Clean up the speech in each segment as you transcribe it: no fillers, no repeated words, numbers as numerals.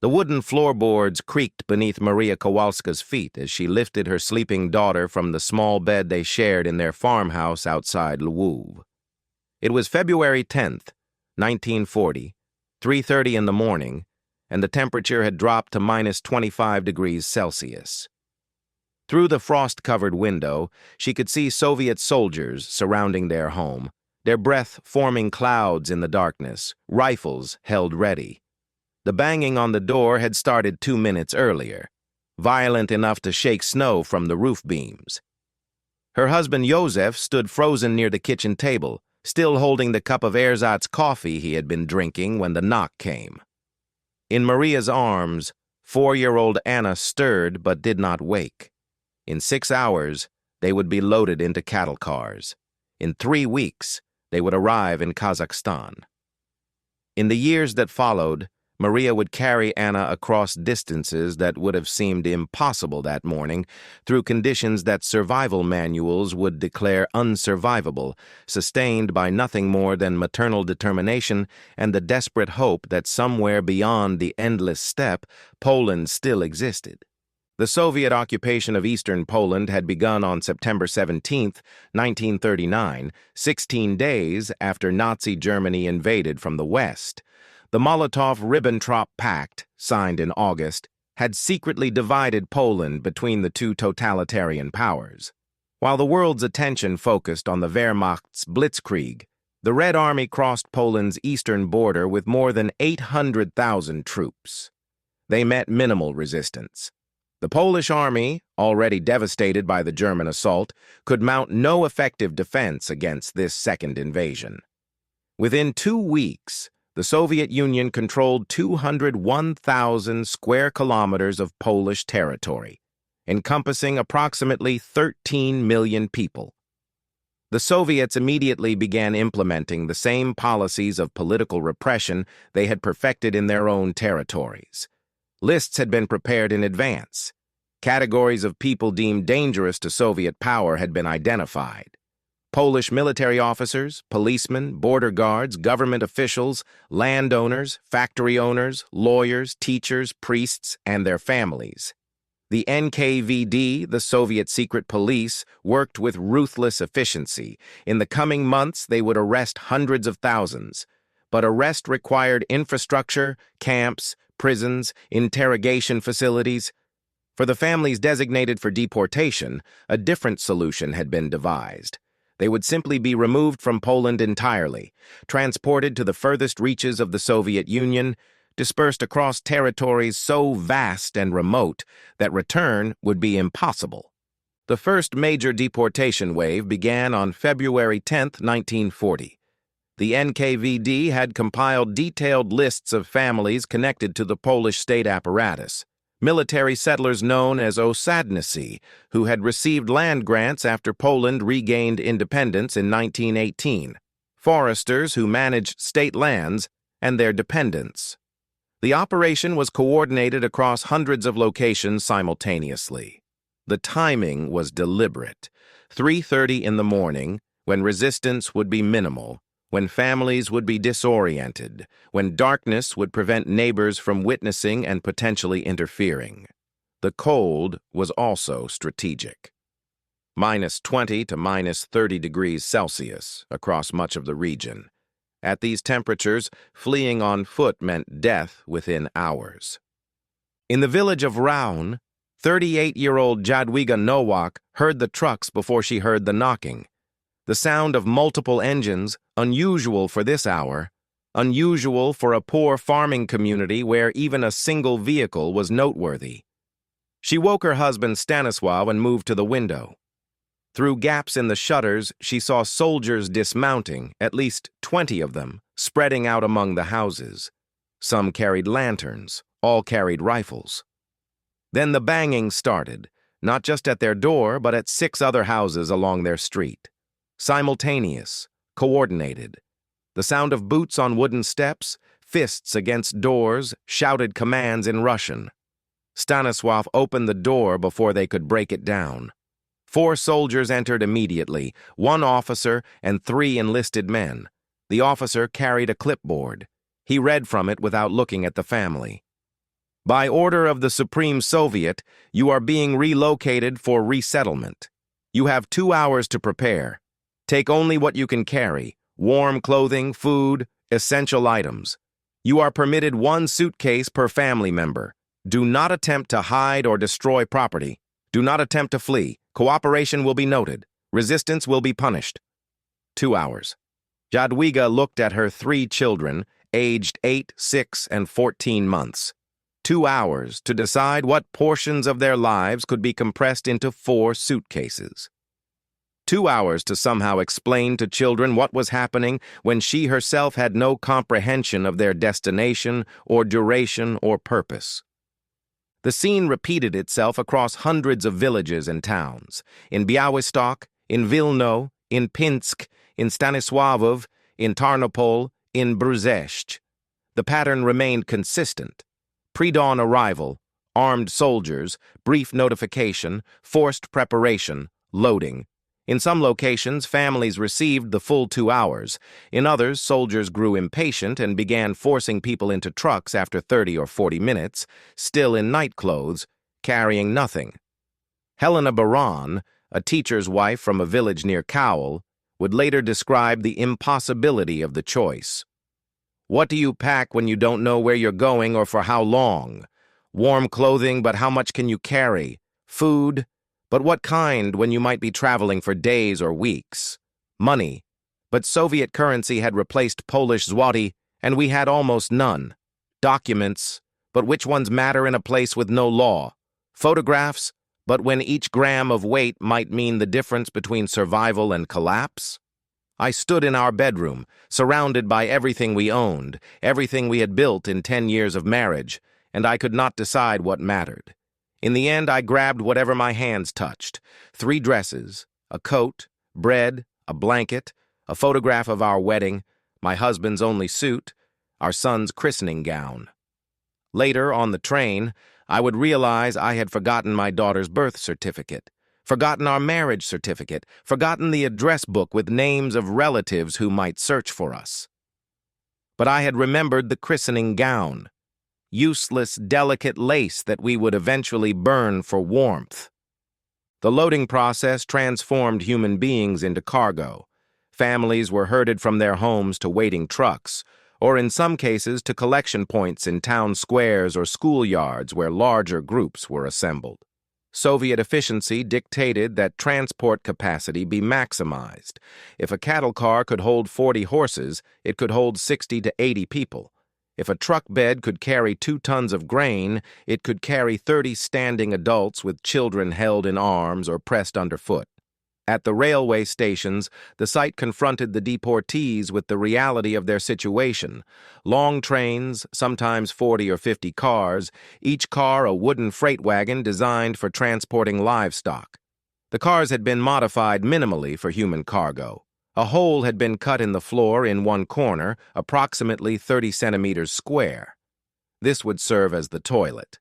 The wooden floorboards creaked beneath Maria Kowalska's feet as she lifted her sleeping daughter from the small bed they shared in their farmhouse outside Lwów. It was February 10th, 1940, 3:30 in the morning, and the temperature had dropped to minus 25 degrees Celsius. Through the frost-covered window, she could see Soviet soldiers surrounding their home, their breath forming clouds in the darkness, rifles held ready. The banging on the door had started 2 minutes earlier, violent enough to shake snow from the roof beams. Her husband Josef stood frozen near the kitchen table, still holding the cup of ersatz coffee he had been drinking when the knock came. In Maria's arms, 4-year-old Anna stirred but did not wake. In 6 hours, they would be loaded into cattle cars. In 3 weeks, they would arrive in Kazakhstan. In the years that followed, Maria would carry Anna across distances that would have seemed impossible that morning, through conditions that survival manuals would declare unsurvivable, sustained by nothing more than maternal determination and the desperate hope that somewhere beyond the endless steppe, Poland still existed. The Soviet occupation of eastern Poland had begun on September 17, 1939, 16 days after Nazi Germany invaded from the west. The Molotov-Ribbentrop Pact, signed in August, had secretly divided Poland between the two totalitarian powers. While the world's attention focused on the Wehrmacht's blitzkrieg, the Red Army crossed Poland's eastern border with more than 800,000 troops. They met minimal resistance. The Polish army, already devastated by the German assault, could mount no effective defense against this second invasion. Within 2 weeks, the Soviet Union controlled 201,000 square kilometers of Polish territory, encompassing approximately 13 million people. The Soviets immediately began implementing the same policies of political repression they had perfected in their own territories. Lists had been prepared in advance. Categories of people deemed dangerous to Soviet power had been identified. Polish military officers, policemen, border guards, government officials, landowners, factory owners, lawyers, teachers, priests, and their families. The NKVD, the Soviet secret police, worked with ruthless efficiency. In the coming months, they would arrest hundreds of thousands. But arrest required infrastructure, camps, prisons, interrogation facilities. For the families designated for deportation, a different solution had been devised. They would simply be removed from Poland entirely, transported to the furthest reaches of the Soviet Union, dispersed across territories so vast and remote that return would be impossible. The first major deportation wave began on February 10, 1940. The NKVD had compiled detailed lists of families connected to the Polish state apparatus. Military settlers known as osadnicy, who had received land grants after Poland regained independence in 1918, foresters who managed state lands, and their dependents. The operation was coordinated across hundreds of locations simultaneously. The timing was deliberate. 3:30 in the morning, when resistance would be minimal, when families would be disoriented, when darkness would prevent neighbors from witnessing and potentially interfering. The cold was also strategic. Minus 20 to minus 30 degrees Celsius across much of the region. At these temperatures, fleeing on foot meant death within hours. In the village of Raun, 38-year-old Jadwiga Nowak heard the trucks before she heard the knocking. The sound of multiple engines, unusual for this hour, unusual for a poor farming community where even a single vehicle was noteworthy. She woke her husband Stanisław and moved to the window. Through gaps in the shutters, she saw soldiers dismounting, at least 20 of them, spreading out among the houses. Some carried lanterns, all carried rifles. Then the banging started, not just at their door, but at 6 other houses along their street. Simultaneous, coordinated. The sound of boots on wooden steps, fists against doors, shouted commands in Russian. Stanisław opened the door before they could break it down. 4 soldiers entered immediately, 1 officer and 3 enlisted men. The officer carried a clipboard. He read from it without looking at the family. By order of the Supreme Soviet, you are being relocated for resettlement. You have 2 hours to prepare. Take only what you can carry: warm clothing, food, essential items. You are permitted 1 suitcase per family member. Do not attempt to hide or destroy property. Do not attempt to flee. Cooperation will be noted. Resistance will be punished. 2 hours. Jadwiga looked at her 3 children, aged 8, 6, and 14 months. 2 hours to decide what portions of their lives could be compressed into 4 suitcases. 2 hours to somehow explain to children what was happening when she herself had no comprehension of their destination or duration or purpose. The scene repeated itself across hundreds of villages and towns, in Białystok, in Vilno, in Pinsk, in Stanisławów, in Tarnopol, in Brześć. The pattern remained consistent. Pre-dawn arrival, armed soldiers, brief notification, forced preparation, loading. In some locations, families received the full 2 hours. In others, soldiers grew impatient and began forcing people into trucks after 30 or 40 minutes, still in night clothes, carrying nothing. Helena Baran, a teacher's wife from a village near Kowal, would later describe the impossibility of the choice. What do you pack when you don't know where you're going or for how long? Warm clothing, but how much can you carry? Food, but what kind when you might be traveling for days or weeks? Money, but Soviet currency had replaced Polish zloty, and we had almost none. Documents, but which ones matter in a place with no law? Photographs, but when each gram of weight might mean the difference between survival and collapse? I stood in our bedroom, surrounded by everything we owned, everything we had built in 10 years of marriage, and I could not decide what mattered. In the end, I grabbed whatever my hands touched: 3 dresses, a coat, bread, a blanket, a photograph of our wedding, my husband's only suit, our son's christening gown. Later, on the train, I would realize I had forgotten my daughter's birth certificate, forgotten our marriage certificate, forgotten the address book with names of relatives who might search for us. But I had remembered the christening gown, useless, delicate lace that we would eventually burn for warmth. The loading process transformed human beings into cargo. Families were herded from their homes to waiting trucks, or in some cases to collection points in town squares or schoolyards where larger groups were assembled. Soviet efficiency dictated that transport capacity be maximized. If a cattle car could hold 40 horses, it could hold 60 to 80 people. If a truck bed could carry 2 tons of grain, it could carry 30 standing adults with children held in arms or pressed underfoot. At the railway stations, the sight confronted the deportees with the reality of their situation. Long trains, sometimes 40 or 50 cars, each car a wooden freight wagon designed for transporting livestock. The cars had been modified minimally for human cargo. A hole had been cut in the floor in one corner, approximately 30 centimeters square. This would serve as the toilet.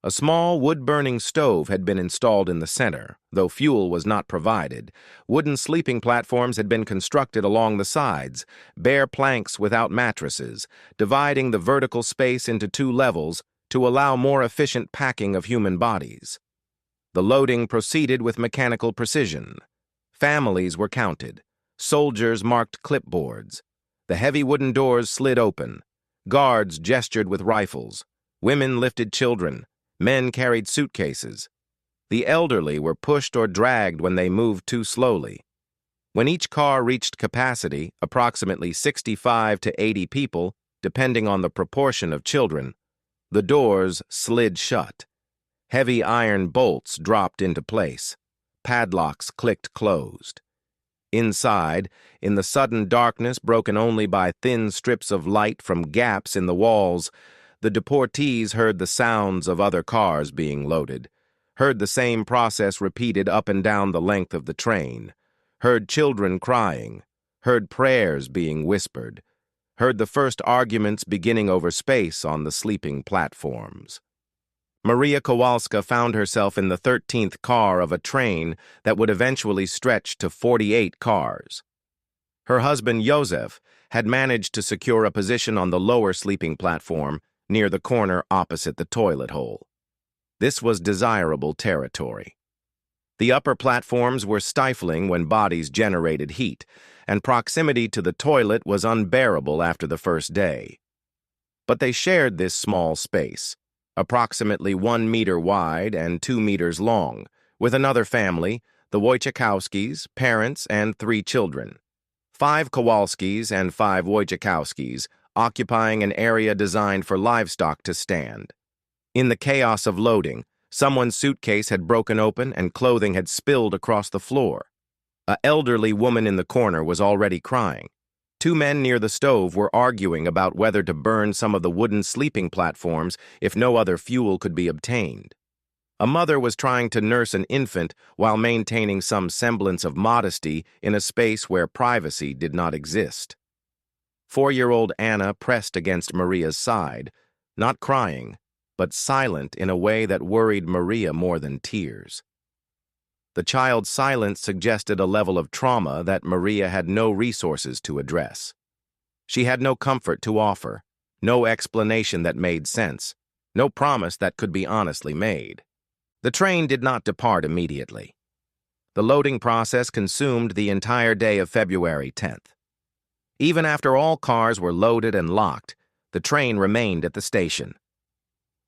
A small wood-burning stove had been installed in the center, though fuel was not provided. Wooden sleeping platforms had been constructed along the sides, bare planks without mattresses, dividing the vertical space into 2 levels to allow more efficient packing of human bodies. The loading proceeded with mechanical precision. Families were counted. Soldiers marked clipboards. The heavy wooden doors slid open. Guards gestured with rifles. Women lifted children. Men carried suitcases. The elderly were pushed or dragged when they moved too slowly. When each car reached capacity, approximately 65 to 80 people, depending on the proportion of children, the doors slid shut. Heavy iron bolts dropped into place. Padlocks clicked closed. Inside, in the sudden darkness broken only by thin strips of light from gaps in the walls, the deportees heard the sounds of other cars being loaded, heard the same process repeated up and down the length of the train, heard children crying, heard prayers being whispered, heard the first arguments beginning over space on the sleeping platforms. Maria Kowalska found herself in the 13th car of a train that would eventually stretch to 48 cars. Her husband, Josef, had managed to secure a position on the lower sleeping platform, near the corner opposite the toilet hole. This was desirable territory. The upper platforms were stifling when bodies generated heat, and proximity to the toilet was unbearable after the first day. But they shared this small space, approximately 1 meter wide and 2 meters long, with another family, the Wojciechowskis, parents, and 3 children. 5 Kowalskis and 5 Wojciechowskis, occupying an area designed for livestock to stand. In the chaos of loading, someone's suitcase had broken open and clothing had spilled across the floor. An elderly woman in the corner was already crying. 2 men near the stove were arguing about whether to burn some of the wooden sleeping platforms if no other fuel could be obtained. A mother was trying to nurse an infant while maintaining some semblance of modesty in a space where privacy did not exist. 4-year-old Anna pressed against Maria's side, not crying, but silent in a way that worried Maria more than tears. The child's silence suggested a level of trauma that Maria had no resources to address. She had no comfort to offer, no explanation that made sense, no promise that could be honestly made. The train did not depart immediately. The loading process consumed the entire day of February 10th. Even after all cars were loaded and locked, the train remained at the station.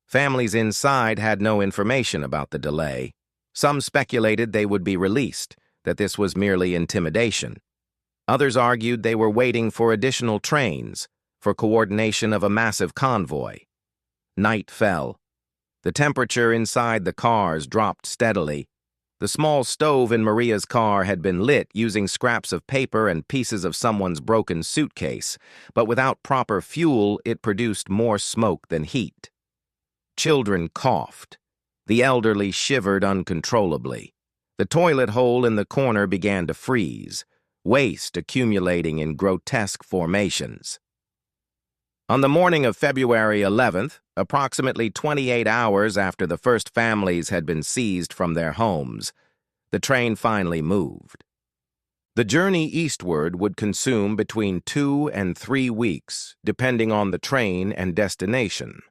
Families inside had no information about the delay. Some speculated they would be released, that this was merely intimidation. Others argued they were waiting for additional trains, for coordination of a massive convoy. Night fell. The temperature inside the cars dropped steadily. The small stove in Maria's car had been lit using scraps of paper and pieces of someone's broken suitcase, but without proper fuel, it produced more smoke than heat. Children coughed. The elderly shivered uncontrollably. The toilet hole in the corner began to freeze, waste accumulating in grotesque formations. On the morning of February 11th, approximately 28 hours after the first families had been seized from their homes, the train finally moved. The journey eastward would consume between 2 and 3 weeks, depending on the train and destination.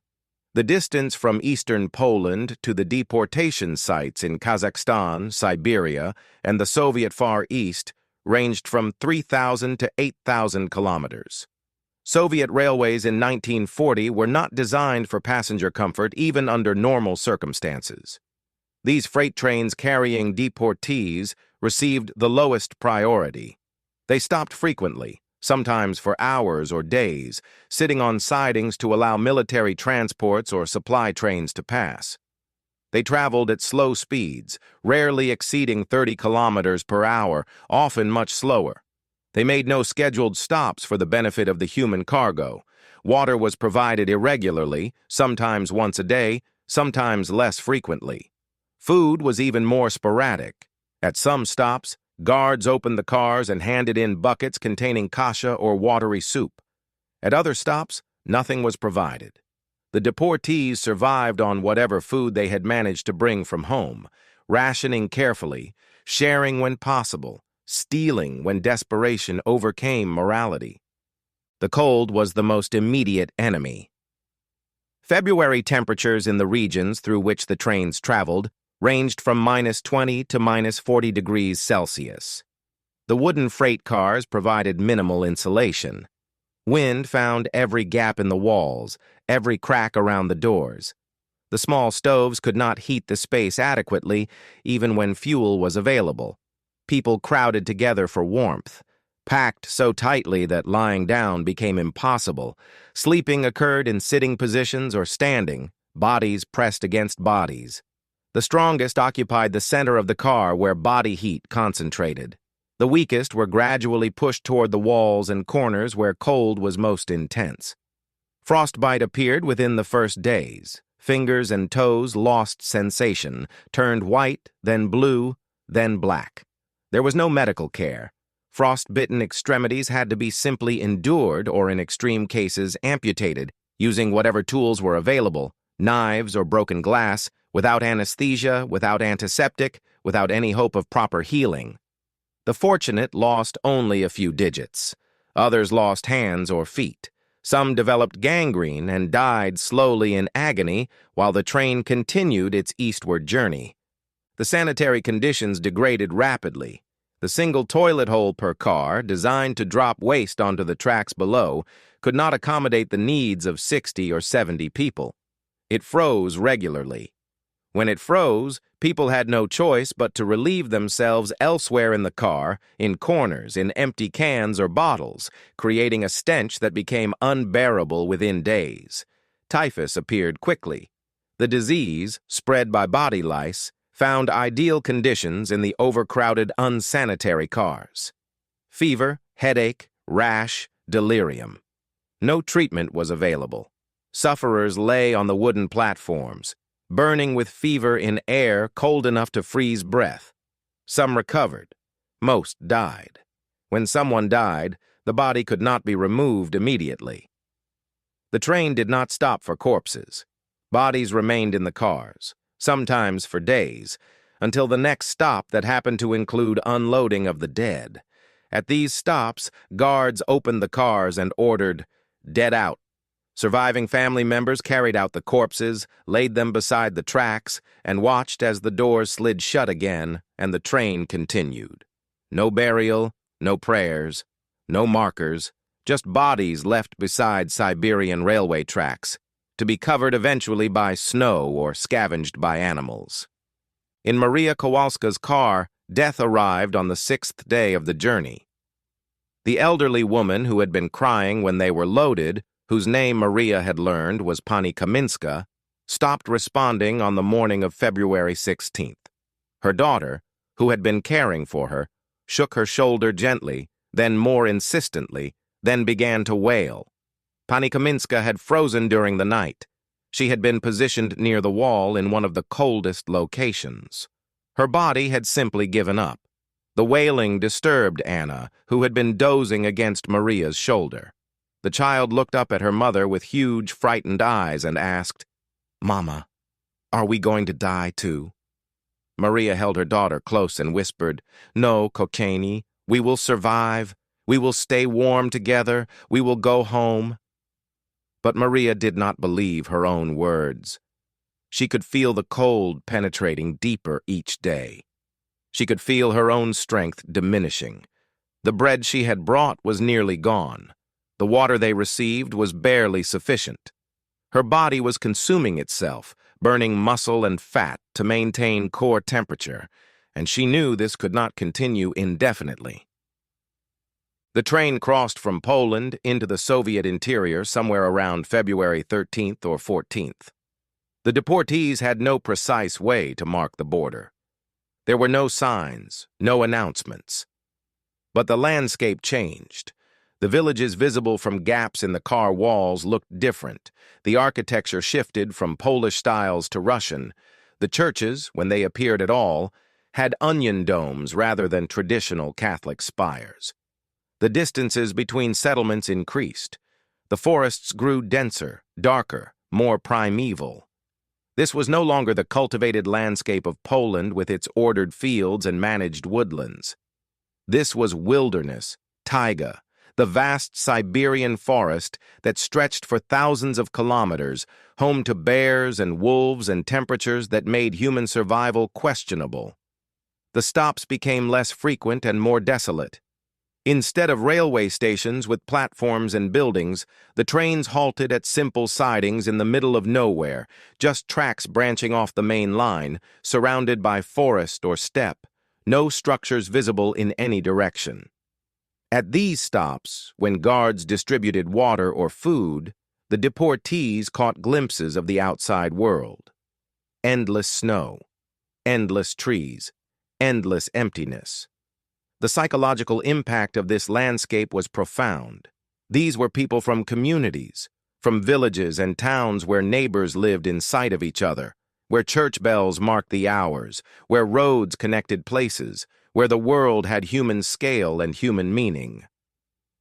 The distance from eastern Poland to the deportation sites in Kazakhstan, Siberia, and the Soviet Far East ranged from 3,000 to 8,000 kilometers. Soviet railways in 1940 were not designed for passenger comfort even under normal circumstances. These freight trains carrying deportees received the lowest priority. They stopped frequently, sometimes for hours or days, sitting on sidings to allow military transports or supply trains to pass. They traveled at slow speeds, rarely exceeding 30 kilometers per hour, often much slower. They made no scheduled stops for the benefit of the human cargo. Water was provided irregularly, sometimes once a day, sometimes less frequently. Food was even more sporadic. At some stops, guards opened the cars and handed in buckets containing kasha or watery soup. At other stops, nothing was provided. The deportees survived on whatever food they had managed to bring from home, rationing carefully, sharing when possible, stealing when desperation overcame morality. The cold was the most immediate enemy. February temperatures in the regions through which the trains traveled ranged from -20 to -40 degrees Celsius. The wooden freight cars provided minimal insulation. Wind found every gap in the walls, every crack around the doors. The small stoves could not heat the space adequately, even when fuel was available. People crowded together for warmth, packed so tightly that lying down became impossible. Sleeping occurred in sitting positions or standing, bodies pressed against bodies. The strongest occupied the center of the car where body heat concentrated. The weakest were gradually pushed toward the walls and corners where cold was most intense. Frostbite appeared within the first days. Fingers and toes lost sensation, turned white, then blue, then black. There was no medical care. Frost-bitten extremities had to be simply endured or, in extreme cases, amputated, using whatever tools were available, knives or broken glass, without anesthesia, without antiseptic, without any hope of proper healing. The fortunate lost only a few digits. Others lost hands or feet. Some developed gangrene and died slowly in agony while the train continued its eastward journey. The sanitary conditions degraded rapidly. The single toilet hole per car, designed to drop waste onto the tracks below, could not accommodate the needs of 60 or 70 people. It froze regularly. When it froze, people had no choice but to relieve themselves elsewhere in the car, in corners, in empty cans or bottles, creating a stench that became unbearable within days. Typhus appeared quickly. The disease, spread by body lice, found ideal conditions in the overcrowded, unsanitary cars. Fever, headache, rash, delirium. No treatment was available. Sufferers lay on the wooden platforms, burning with fever in air cold enough to freeze breath. Some recovered. Most died. When someone died, the body could not be removed immediately. The train did not stop for corpses. Bodies remained in the cars, sometimes for days, until the next stop that happened to include unloading of the dead. At these stops, guards opened the cars and ordered, "Dead out." Surviving family members carried out the corpses, laid them beside the tracks, and watched as the doors slid shut again and the train continued. No burial, no prayers, no markers, just bodies left beside Siberian railway tracks, to be covered eventually by snow or scavenged by animals. In Maria Kowalska's car, death arrived on the 6th day of the journey. The elderly woman who had been crying when they were loaded, whose name Maria had learned was Pani Kaminska, stopped responding on the morning of February 16th. Her daughter, who had been caring for her, shook her shoulder gently, then more insistently, then began to wail. Pani Kaminska had frozen during the night. She had been positioned near the wall in one of the coldest locations. Her body had simply given up. The wailing disturbed Anna, who had been dozing against Maria's shoulder. The child looked up at her mother with huge, frightened eyes and asked, "Mama, are we going to die too?" Maria held her daughter close and whispered, "No, Kokeni, we will survive. We will stay warm together. We will go home." But Maria did not believe her own words. She could feel the cold penetrating deeper each day. She could feel her own strength diminishing. The bread she had brought was nearly gone. The water they received was barely sufficient. Her body was consuming itself, burning muscle and fat to maintain core temperature, and she knew this could not continue indefinitely. The train crossed from Poland into the Soviet interior somewhere around February 13th or 14th. The deportees had no precise way to mark the border. There were no signs, no announcements. But the landscape changed. The villages visible from gaps in the car walls looked different. The architecture shifted from Polish styles to Russian. The churches, when they appeared at all, had onion domes rather than traditional Catholic spires. The distances between settlements increased. The forests grew denser, darker, more primeval. This was no longer the cultivated landscape of Poland with its ordered fields and managed woodlands. This was wilderness, taiga, the vast Siberian forest that stretched for thousands of kilometers, home to bears and wolves and temperatures that made human survival questionable. The stops became less frequent and more desolate. Instead of railway stations with platforms and buildings, the trains halted at simple sidings in the middle of nowhere, just tracks branching off the main line, surrounded by forest or steppe, no structures visible in any direction. At these stops, when guards distributed water or food, the deportees caught glimpses of the outside world. Endless snow, endless trees, endless emptiness. The psychological impact of this landscape was profound. These were people from communities, from villages and towns where neighbors lived in sight of each other, where church bells marked the hours, where roads connected places, where the world had human scale and human meaning.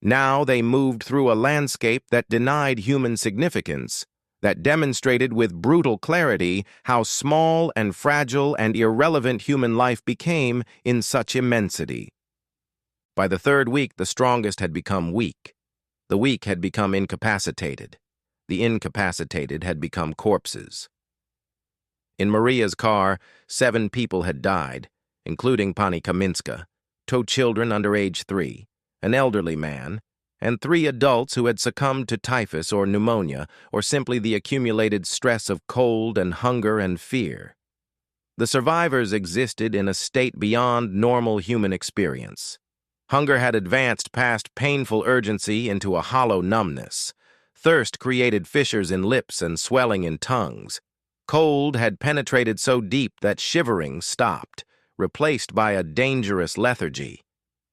Now they moved through a landscape that denied human significance, that demonstrated with brutal clarity how small and fragile and irrelevant human life became in such immensity. By the third week, the strongest had become weak. The weak had become incapacitated. The incapacitated had become corpses. In Maria's car, 7 people had died, including Pani Kaminska, 2 children under age 3, an elderly man, and 3 adults who had succumbed to typhus or pneumonia, or simply the accumulated stress of cold and hunger and fear. The survivors existed in a state beyond normal human experience. Hunger had advanced past painful urgency into a hollow numbness. Thirst created fissures in lips and swelling in tongues. Cold had penetrated so deep that shivering stopped, replaced by a dangerous lethargy.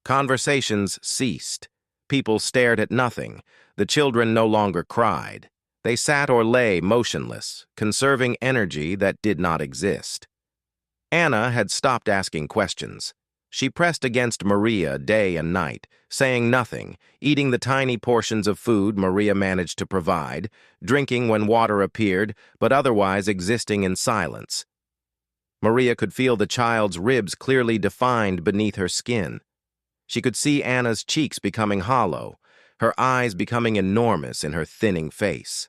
Conversations ceased. People stared at nothing. The children no longer cried. They sat or lay motionless, conserving energy that did not exist. Anna had stopped asking questions. She pressed against Maria day and night, saying nothing, eating the tiny portions of food Maria managed to provide, drinking when water appeared, but otherwise existing in silence. Maria could feel the child's ribs clearly defined beneath her skin. She could see Anna's cheeks becoming hollow, her eyes becoming enormous in her thinning face.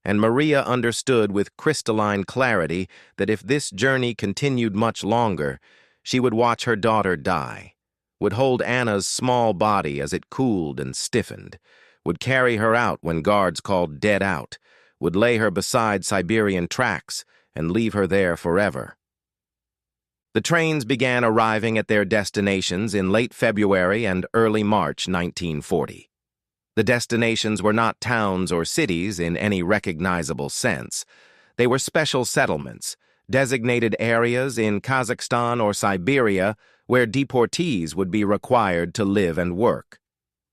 And Maria understood with crystalline clarity that if this journey continued much longer, she would watch her daughter die, would hold Anna's small body as it cooled and stiffened, would carry her out when guards called dead out, would lay her beside Siberian tracks and leave her there forever. The trains began arriving at their destinations in late February and early March 1940. The destinations were not towns or cities in any recognizable sense. They were special settlements, designated areas in Kazakhstan or Siberia where deportees would be required to live and work.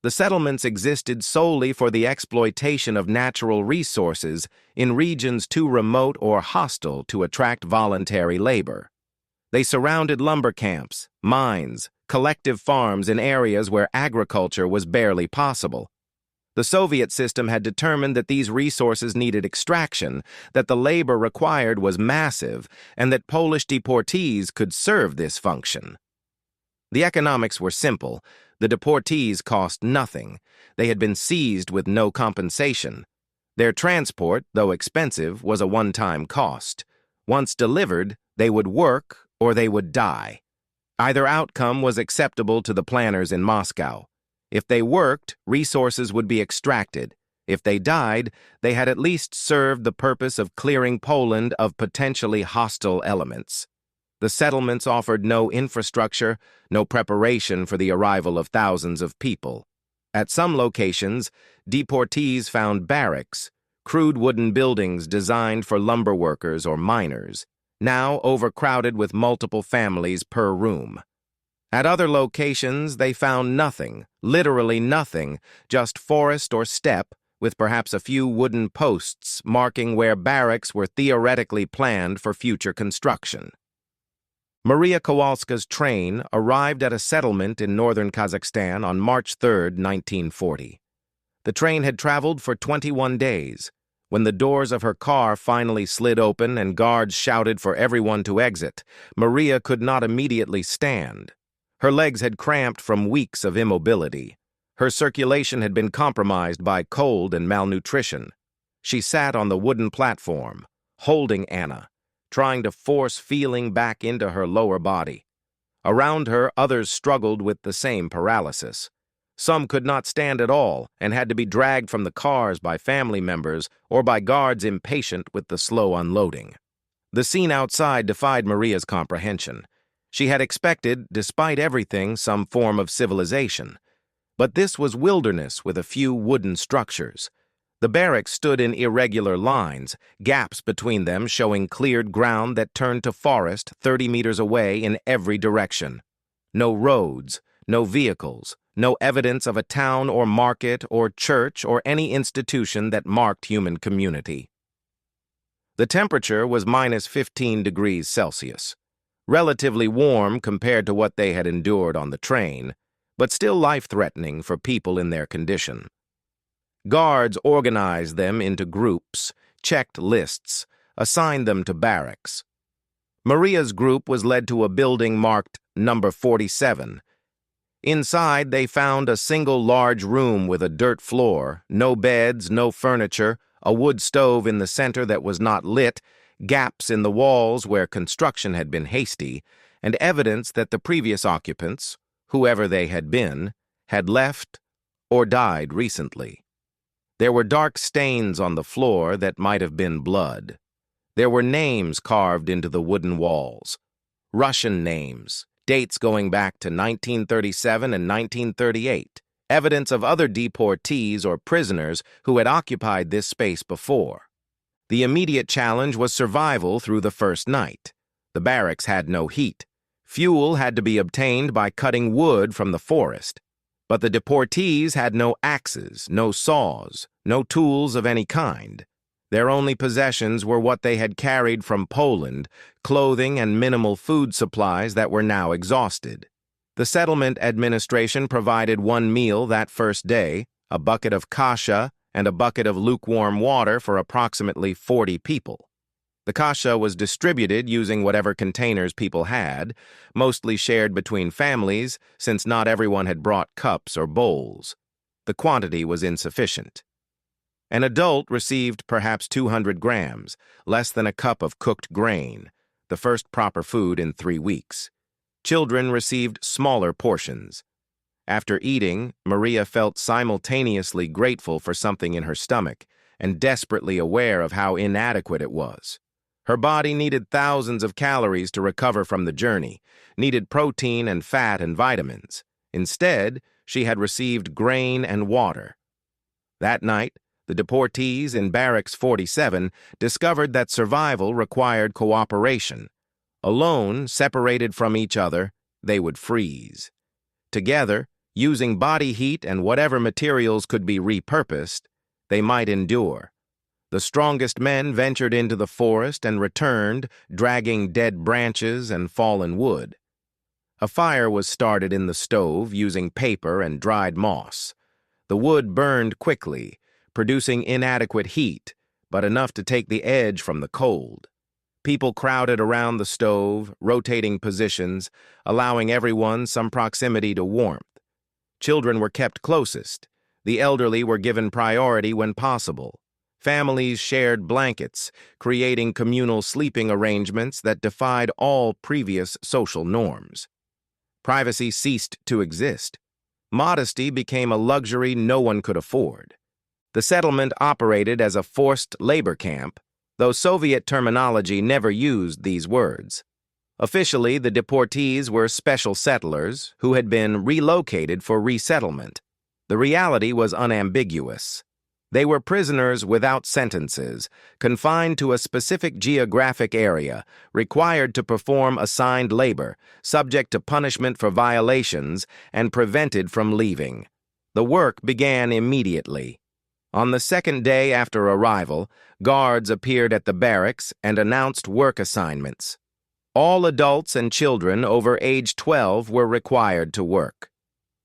The settlements existed solely for the exploitation of natural resources in regions too remote or hostile to attract voluntary labor. They surrounded lumber camps, mines, collective farms in areas where agriculture was barely possible. The Soviet system had determined that these resources needed extraction, that the labor required was massive, and that Polish deportees could serve this function. The economics were simple. The deportees cost nothing. They had been seized with no compensation. Their transport, though expensive, was a one-time cost. Once delivered, they would work or they would die. Either outcome was acceptable to the planners in Moscow. If they worked, resources would be extracted. If they died, they had at least served the purpose of clearing Poland of potentially hostile elements. The settlements offered no infrastructure, no preparation for the arrival of thousands of people. At some locations, deportees found barracks, crude wooden buildings designed for lumber workers or miners, now overcrowded with multiple families per room. At other locations, they found nothing, literally nothing, just forest or steppe, with perhaps a few wooden posts marking where barracks were theoretically planned for future construction. Maria Kowalska's train arrived at a settlement in northern Kazakhstan on March 3, 1940. The train had traveled for 21 days. When the doors of her car finally slid open and guards shouted for everyone to exit, Maria could not immediately stand. Her legs had cramped from weeks of immobility. Her circulation had been compromised by cold and malnutrition. She sat on the wooden platform, holding Anna, trying to force feeling back into her lower body. Around her, others struggled with the same paralysis. Some could not stand at all and had to be dragged from the cars by family members or by guards impatient with the slow unloading. The scene outside defied Maria's comprehension. She had expected, despite everything, some form of civilization. But this was wilderness with a few wooden structures. The barracks stood in irregular lines, gaps between them showing cleared ground that turned to forest 30 meters away in every direction. No roads, no vehicles, no evidence of a town or market or church or any institution that marked human community. The temperature was minus 15 degrees Celsius. Relatively warm compared to what they had endured on the train, but still life-threatening for people in their condition. Guards organized them into groups, checked lists, assigned them to barracks. Maria's group was led to a building marked number 47. Inside, they found a single large room with a dirt floor, no beds, no furniture, a wood stove in the center that was not lit, gaps in the walls where construction had been hasty, and evidence that the previous occupants, whoever they had been, had left or died recently. There were dark stains on the floor that might have been blood. There were names carved into the wooden walls. Russian names, dates going back to 1937 and 1938, evidence of other deportees or prisoners who had occupied this space before. The immediate challenge was survival through the first night. The barracks had no heat. Fuel had to be obtained by cutting wood from the forest. But the deportees had no axes, no saws, no tools of any kind. Their only possessions were what they had carried from Poland, clothing and minimal food supplies that were now exhausted. The settlement administration provided one meal that first day, a bucket of kasha and a bucket of lukewarm water for approximately 40 people. The kasha was distributed using whatever containers people had, mostly shared between families since not everyone had brought cups or bowls. The quantity was insufficient. An adult received perhaps 200 grams, less than a cup of cooked grain, the first proper food in 3 weeks. Children received smaller portions. After eating, Maria felt simultaneously grateful for something in her stomach and desperately aware of how inadequate it was. Her body needed thousands of calories to recover from the journey, needed protein and fat and vitamins. Instead, she had received grain and water. That night, the deportees in Barracks 47 discovered that survival required cooperation. Alone, separated from each other, they would freeze. Together, using body heat and whatever materials could be repurposed, they might endure. The strongest men ventured into the forest and returned, dragging dead branches and fallen wood. A fire was started in the stove using paper and dried moss. The wood burned quickly, producing inadequate heat, but enough to take the edge from the cold. People crowded around the stove, rotating positions, allowing everyone some proximity to warmth. Children were kept closest. The elderly were given priority when possible. Families shared blankets, creating communal sleeping arrangements that defied all previous social norms. Privacy ceased to exist. Modesty became a luxury no one could afford. The settlement operated as a forced labor camp, though Soviet terminology never used these words. Officially, the deportees were special settlers who had been relocated for resettlement. The reality was unambiguous. They were prisoners without sentences, confined to a specific geographic area, required to perform assigned labor, subject to punishment for violations, and prevented from leaving. The work began immediately. On the second day after arrival, guards appeared at the barracks and announced work assignments. All adults and children over age 12 were required to work.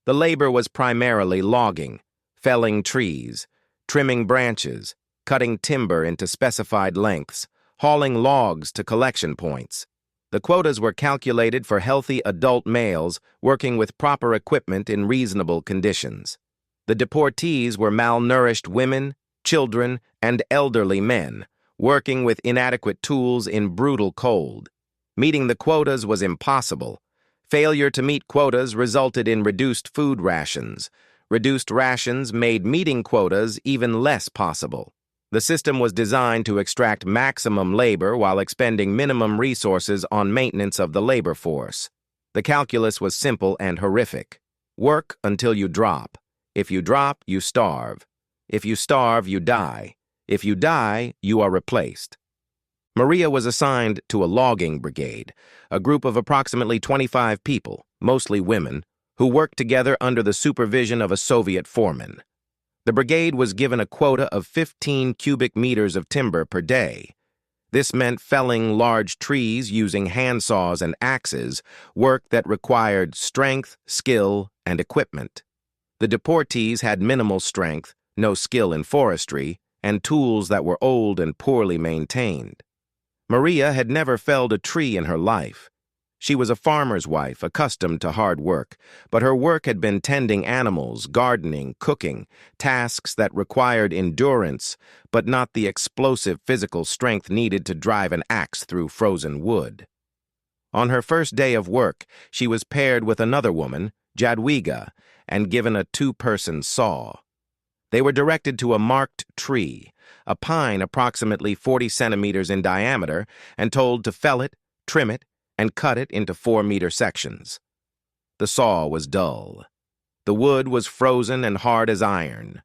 The labor was primarily logging, felling trees, trimming branches, cutting timber into specified lengths, hauling logs to collection points. The quotas were calculated for healthy adult males working with proper equipment in reasonable conditions. The deportees were malnourished women, children, and elderly men, working with inadequate tools in brutal cold. Meeting the quotas was impossible. Failure to meet quotas resulted in reduced food rations. Reduced rations made meeting quotas even less possible. The system was designed to extract maximum labor while expending minimum resources on maintenance of the labor force. The calculus was simple and horrific. Work until you drop. If you drop, you starve. If you starve, you die. If you die, you are replaced. Maria was assigned to a logging brigade, a group of approximately 25 people, mostly women, who worked together under the supervision of a Soviet foreman. The brigade was given a quota of 15 cubic meters of timber per day. This meant felling large trees using handsaws and axes, work that required strength, skill, and equipment. The deportees had minimal strength, no skill in forestry, and tools that were old and poorly maintained. Maria had never felled a tree in her life. She was a farmer's wife, accustomed to hard work, but her work had been tending animals, gardening, cooking, tasks that required endurance, but not the explosive physical strength needed to drive an axe through frozen wood. On her first day of work, she was paired with another woman, Jadwiga, and given a two-person saw. They were directed to a marked tree, a pine approximately 40 centimeters in diameter, and told to fell it, trim it, and cut it into 4-meter sections. The saw was dull. The wood was frozen and hard as iron.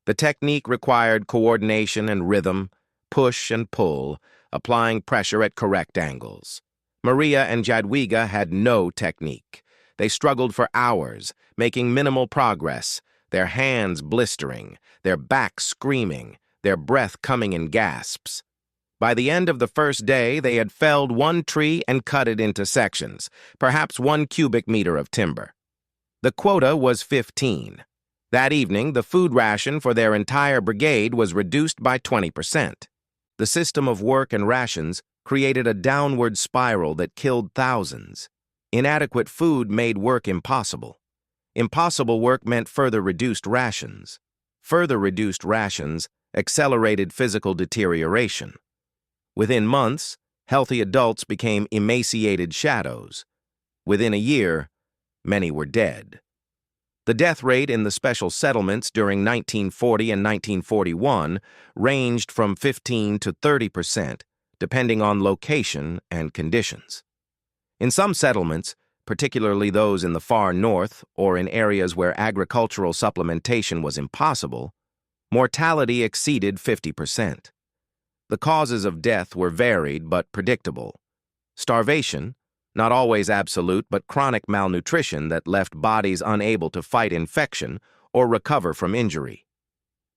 The technique required coordination and rhythm, push and pull, applying pressure at correct angles. Maria and Jadwiga had no technique. They struggled for hours, making minimal progress, their hands blistering, their backs screaming, their breath coming in gasps. By the end of the first day, they had felled one tree and cut it into sections, perhaps 1 cubic meter of timber. The quota was 15. That evening, the food ration for their entire brigade was reduced by 20%. The system of work and rations created a downward spiral that killed thousands. Inadequate food made work impossible. Impossible work meant further reduced rations. Further reduced rations accelerated physical deterioration. Within months, healthy adults became emaciated shadows. Within a year, many were dead. The death rate in the special settlements during 1940 and 1941 ranged from 15 to 30%, depending on location and conditions. In some settlements, particularly those in the far north or in areas where agricultural supplementation was impossible, mortality exceeded 50%. The causes of death were varied but predictable. Starvation, not always absolute but chronic malnutrition that left bodies unable to fight infection or recover from injury.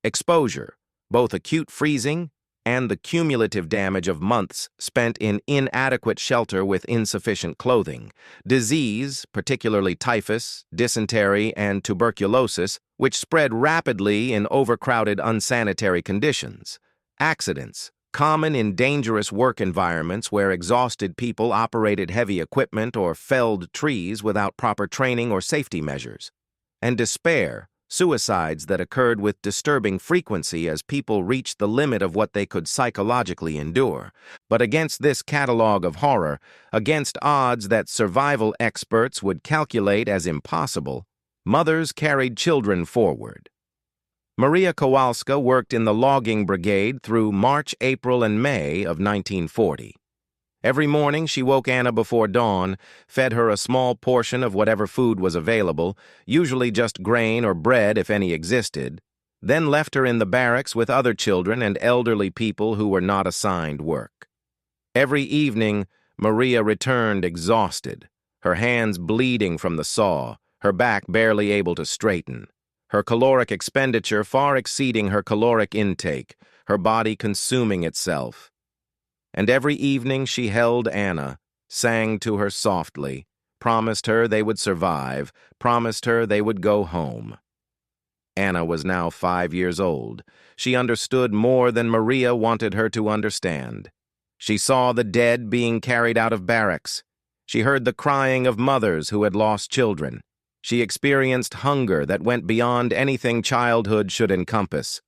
Exposure, both acute freezing and the cumulative damage of months spent in inadequate shelter with insufficient clothing. Disease, particularly typhus, dysentery, and tuberculosis, which spread rapidly in overcrowded unsanitary conditions. Accidents, common in dangerous work environments where exhausted people operated heavy equipment or felled trees without proper training or safety measures. And despair, suicides that occurred with disturbing frequency as people reached the limit of what they could psychologically endure. But against this catalog of horror, against odds that survival experts would calculate as impossible, mothers carried children forward. Maria Kowalska worked in the logging brigade through March, April, and May of 1940. Every morning she woke Anna before dawn, fed her a small portion of whatever food was available, usually just grain or bread if any existed, then left her in the barracks with other children and elderly people who were not assigned work. Every evening, Maria returned exhausted, her hands bleeding from the saw, her back barely able to straighten, her caloric expenditure far exceeding her caloric intake, her body consuming itself. And every evening she held Anna, sang to her softly, promised her they would survive, promised her they would go home. Anna was now 5 years old. She understood more than Maria wanted her to understand. She saw the dead being carried out of barracks. She heard the crying of mothers who had lost children. She experienced hunger that went beyond anything childhood should encompass.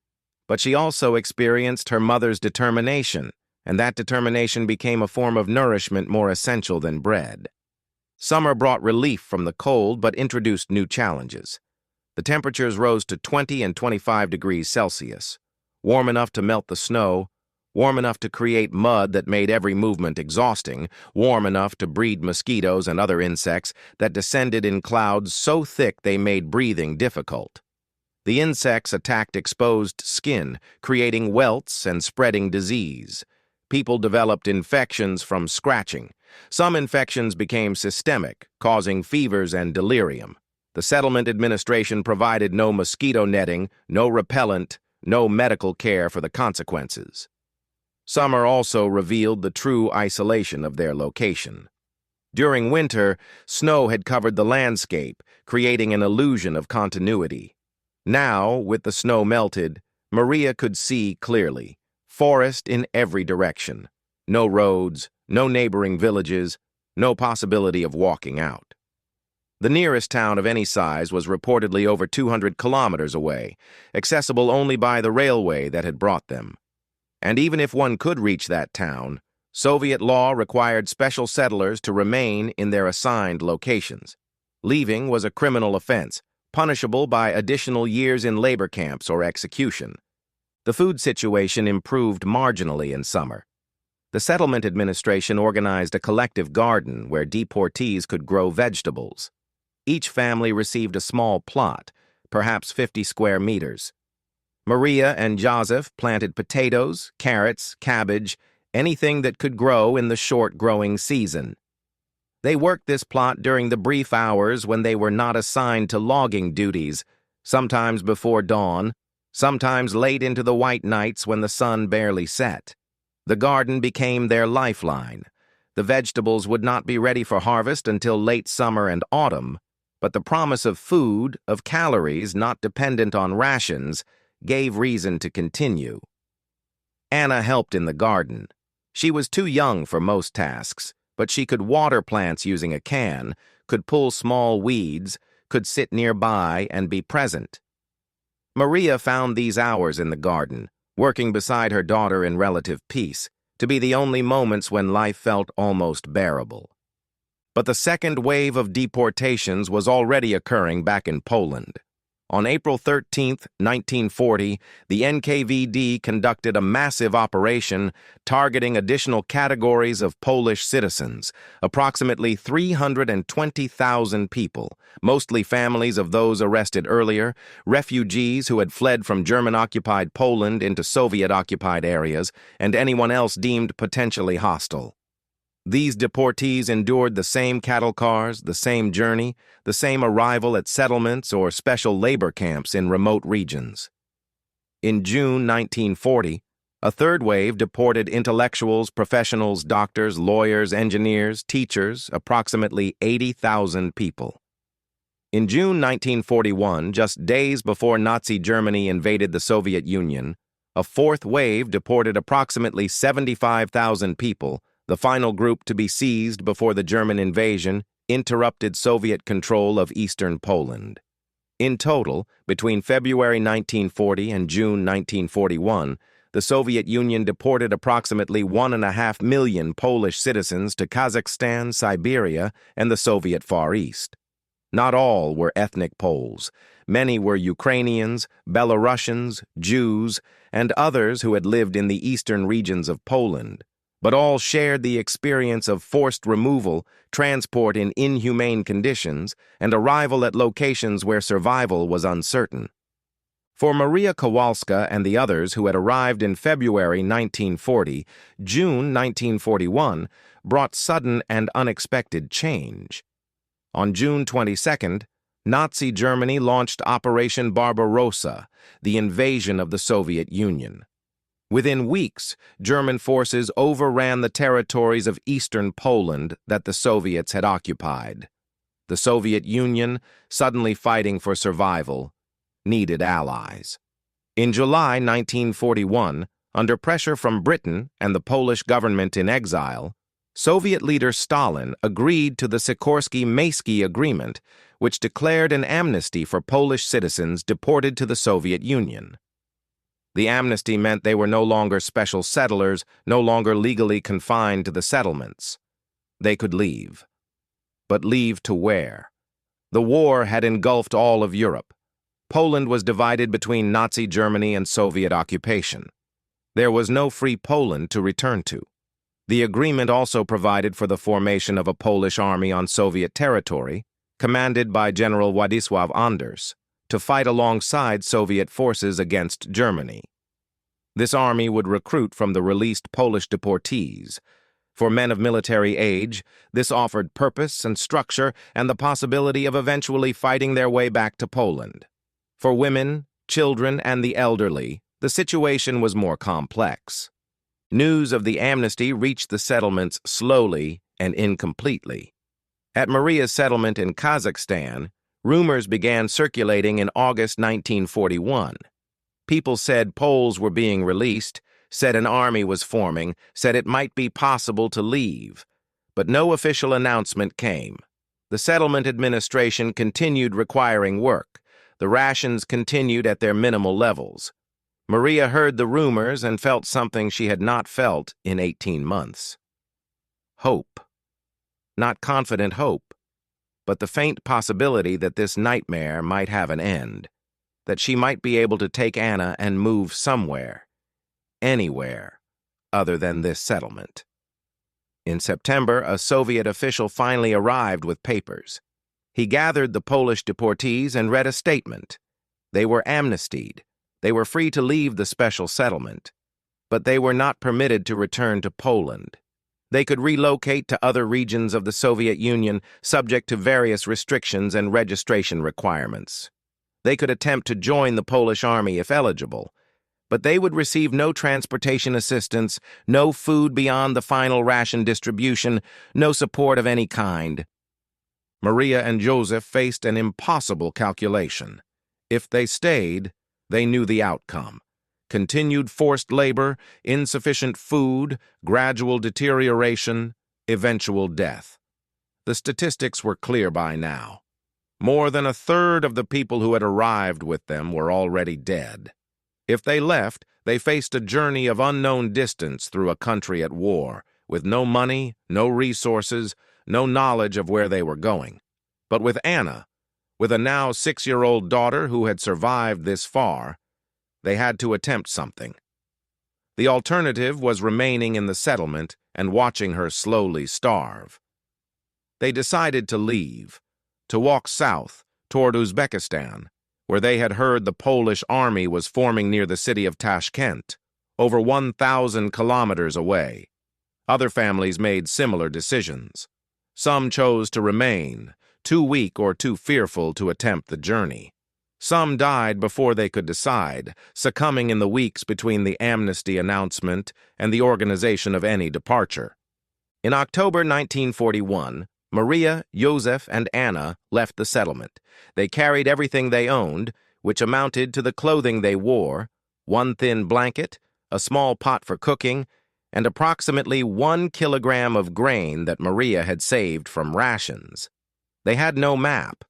But she also experienced her mother's determination, and that determination became a form of nourishment more essential than bread. Summer brought relief from the cold but introduced new challenges. The temperatures rose to 20 and 25 degrees Celsius, warm enough to melt the snow, warm enough to create mud that made every movement exhausting, warm enough to breed mosquitoes and other insects that descended in clouds so thick they made breathing difficult. The insects attacked exposed skin, creating welts and spreading disease. People developed infections from scratching. Some infections became systemic, causing fevers and delirium. The settlement administration provided no mosquito netting, no repellent, no medical care for the consequences. Summer also revealed the true isolation of their location. During winter, snow had covered the landscape, creating an illusion of continuity. Now, with the snow melted, Maria could see clearly. Forest in every direction. No roads, no neighboring villages, no possibility of walking out. The nearest town of any size was reportedly over 200 kilometers away, accessible only by the railway that had brought them. And even if one could reach that town, Soviet law required special settlers to remain in their assigned locations. Leaving was a criminal offense, punishable by additional years in labor camps or execution. The food situation improved marginally in summer. The settlement administration organized a collective garden where deportees could grow vegetables. Each family received a small plot, perhaps 50 square meters. Maria and Joseph planted potatoes, carrots, cabbage, anything that could grow in the short growing season. They worked this plot during the brief hours when they were not assigned to logging duties, sometimes before dawn, sometimes late into the white nights when the sun barely set. The garden became their lifeline. The vegetables would not be ready for harvest until late summer and autumn, but the promise of food, of calories not dependent on rations, gave reason to continue. Anna helped in the garden. She was too young for most tasks, but she could water plants using a can, could pull small weeds, could sit nearby and be present. Maria found these hours in the garden, working beside her daughter in relative peace, to be the only moments when life felt almost bearable. But the second wave of deportations was already occurring back in Poland. On April 13, 1940, the NKVD conducted a massive operation targeting additional categories of Polish citizens, approximately 320,000 people, mostly families of those arrested earlier, refugees who had fled from German-occupied Poland into Soviet-occupied areas, and anyone else deemed potentially hostile. These deportees endured the same cattle cars, the same journey, the same arrival at settlements or special labor camps in remote regions. In June 1940, a third wave deported intellectuals, professionals, doctors, lawyers, engineers, teachers, approximately 80,000 people. In June 1941, just days before Nazi Germany invaded the Soviet Union, a fourth wave deported approximately 75,000 people, the final group to be seized before the German invasion interrupted Soviet control of eastern Poland. In total, between February 1940 and June 1941, the Soviet Union deported approximately 1.5 million Polish citizens to Kazakhstan, Siberia, and the Soviet Far East. Not all were ethnic Poles. Many were Ukrainians, Belarusians, Jews, and others who had lived in the eastern regions of Poland, but all shared the experience of forced removal, transport in inhumane conditions, and arrival at locations where survival was uncertain. For Maria Kowalska and the others who had arrived in February 1940, June 1941 brought sudden and unexpected change. On June 22nd, Nazi Germany launched Operation Barbarossa, the invasion of the Soviet Union. Within weeks, German forces overran the territories of eastern Poland that the Soviets had occupied. The Soviet Union, suddenly fighting for survival, needed allies. In July 1941, under pressure from Britain and the Polish government in exile, Soviet leader Stalin agreed to the Sikorsky-Maysky Agreement, which declared an amnesty for Polish citizens deported to the Soviet Union. The amnesty meant they were no longer special settlers, no longer legally confined to the settlements. They could leave. But leave to where? The war had engulfed all of Europe. Poland was divided between Nazi Germany and Soviet occupation. There was no free Poland to return to. The agreement also provided for the formation of a Polish army on Soviet territory, commanded by General Władysław Anders, to fight alongside Soviet forces against Germany. This army would recruit from the released Polish deportees. For men of military age, this offered purpose and structure and the possibility of eventually fighting their way back to Poland. For women, children, and the elderly, the situation was more complex. News of the amnesty reached the settlements slowly and incompletely. At Maria's settlement in Kazakhstan, rumors began circulating in August 1941. People said Poles were being released, said an army was forming, said it might be possible to leave. but no official announcement came. The settlement administration continued requiring work. The rations continued at their minimal levels. Maria heard the rumors and felt something she had not felt in 18 months. Hope. Not confident hope, but the faint possibility that this nightmare might have an end, that she might be able to take Anna and move somewhere, anywhere, other than this settlement. In September, a Soviet official finally arrived with papers. He gathered the Polish deportees and read a statement. They were amnestied. They were free to leave the special settlement, but they were not permitted to return to Poland. They could relocate to other regions of the Soviet Union subject to various restrictions and registration requirements. They could attempt to join the Polish army if eligible, but they would receive no transportation assistance, no food beyond the final ration distribution, no support of any kind. Maria and Joseph faced an impossible calculation. If they stayed, they knew the outcome. Continued forced labor, insufficient food, gradual deterioration, eventual death. The statistics were clear by now. More than a third of the people who had arrived with them were already dead. If they left, they faced a journey of unknown distance through a country at war, with no money, no resources, no knowledge of where they were going. But with Anna, with a now 6-year-old daughter who had survived this far, they had to attempt something. The alternative was remaining in the settlement and watching her slowly starve. They decided to leave, to walk south toward Uzbekistan, where they had heard the Polish army was forming near the city of Tashkent, over 1,000 kilometers away. Other families made similar decisions. Some chose to remain, too weak or too fearful to attempt the journey. Some died before they could decide, succumbing in the weeks between the amnesty announcement and the organization of any departure. In October 1941, Maria, Joseph, and Anna left the settlement. They carried everything they owned, which amounted to the clothing they wore, one thin blanket, a small pot for cooking, and approximately 1 kilogram of grain that Maria had saved from rations. They had no map.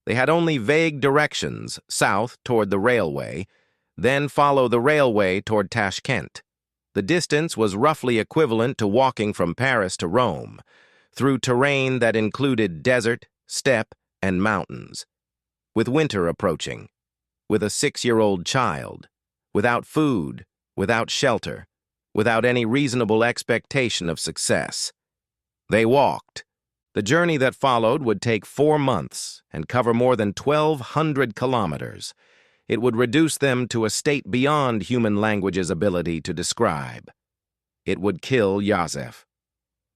They had only vague directions south toward the railway, then follow the railway toward Tashkent. The distance was roughly equivalent to walking from Paris to Rome, through terrain that included desert, steppe, and mountains. With winter approaching, with a 6-year-old child, without food, without shelter, without any reasonable expectation of success. They walked. The journey that followed would take 4 months and cover more than 1,200 kilometers. It would reduce them to a state beyond human language's ability to describe. It would kill Joseph.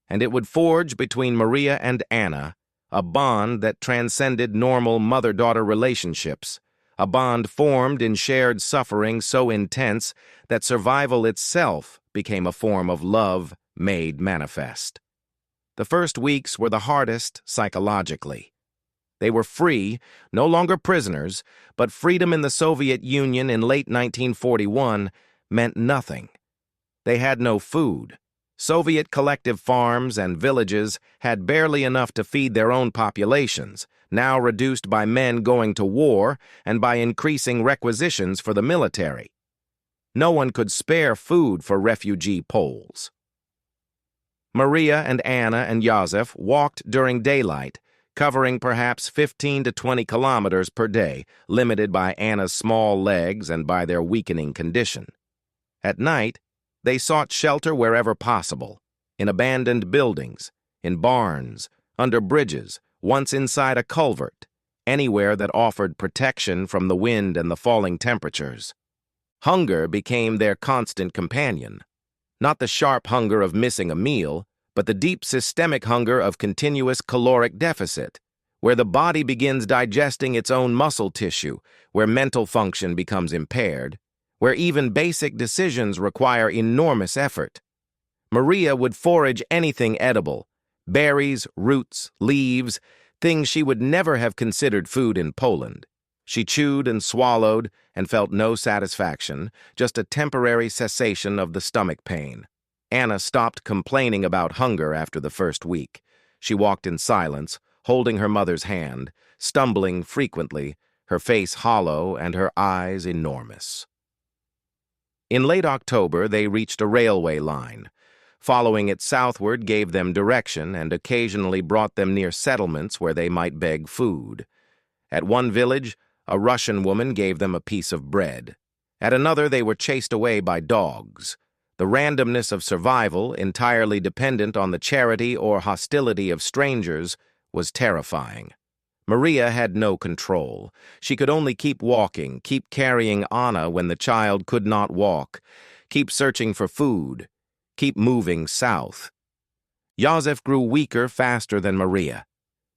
And it would forge between Maria and Anna a bond that transcended normal mother-daughter relationships, a bond formed in shared suffering so intense that survival itself became a form of love made manifest. The first weeks were the hardest psychologically. They were free, no longer prisoners, but freedom in the Soviet Union in late 1941 meant nothing. They had no food. Soviet collective farms and villages had barely enough to feed their own populations, now reduced by men going to war and by increasing requisitions for the military. No one could spare food for refugee Poles. Maria and Anna and Joseph walked during daylight, covering perhaps 15 to 20 kilometers per day, limited by Anna's small legs and by their weakening condition. At night, they sought shelter wherever possible, in abandoned buildings, in barns, under bridges, once inside a culvert, anywhere that offered protection from the wind and the falling temperatures. Hunger became their constant companion. Not the sharp hunger of missing a meal, but the deep systemic hunger of continuous caloric deficit, where the body begins digesting its own muscle tissue, where mental function becomes impaired, where even basic decisions require enormous effort. Maria would forage anything edible, berries, roots, leaves, things she would never have considered food in Poland. She chewed and swallowed and felt no satisfaction, just a temporary cessation of the stomach pain. Anna stopped complaining about hunger after the first week. She walked in silence, holding her mother's hand, stumbling frequently, her face hollow and her eyes enormous. In late October, they reached a railway line. Following it southward gave them direction and occasionally brought them near settlements where they might beg food. At one village, a Russian woman gave them a piece of bread. At another, they were chased away by dogs. The randomness of survival, entirely dependent on the charity or hostility of strangers, was terrifying. Maria had no control. She could only keep walking, keep carrying Anna when the child could not walk, keep searching for food, keep moving south. Joseph grew weaker faster than Maria.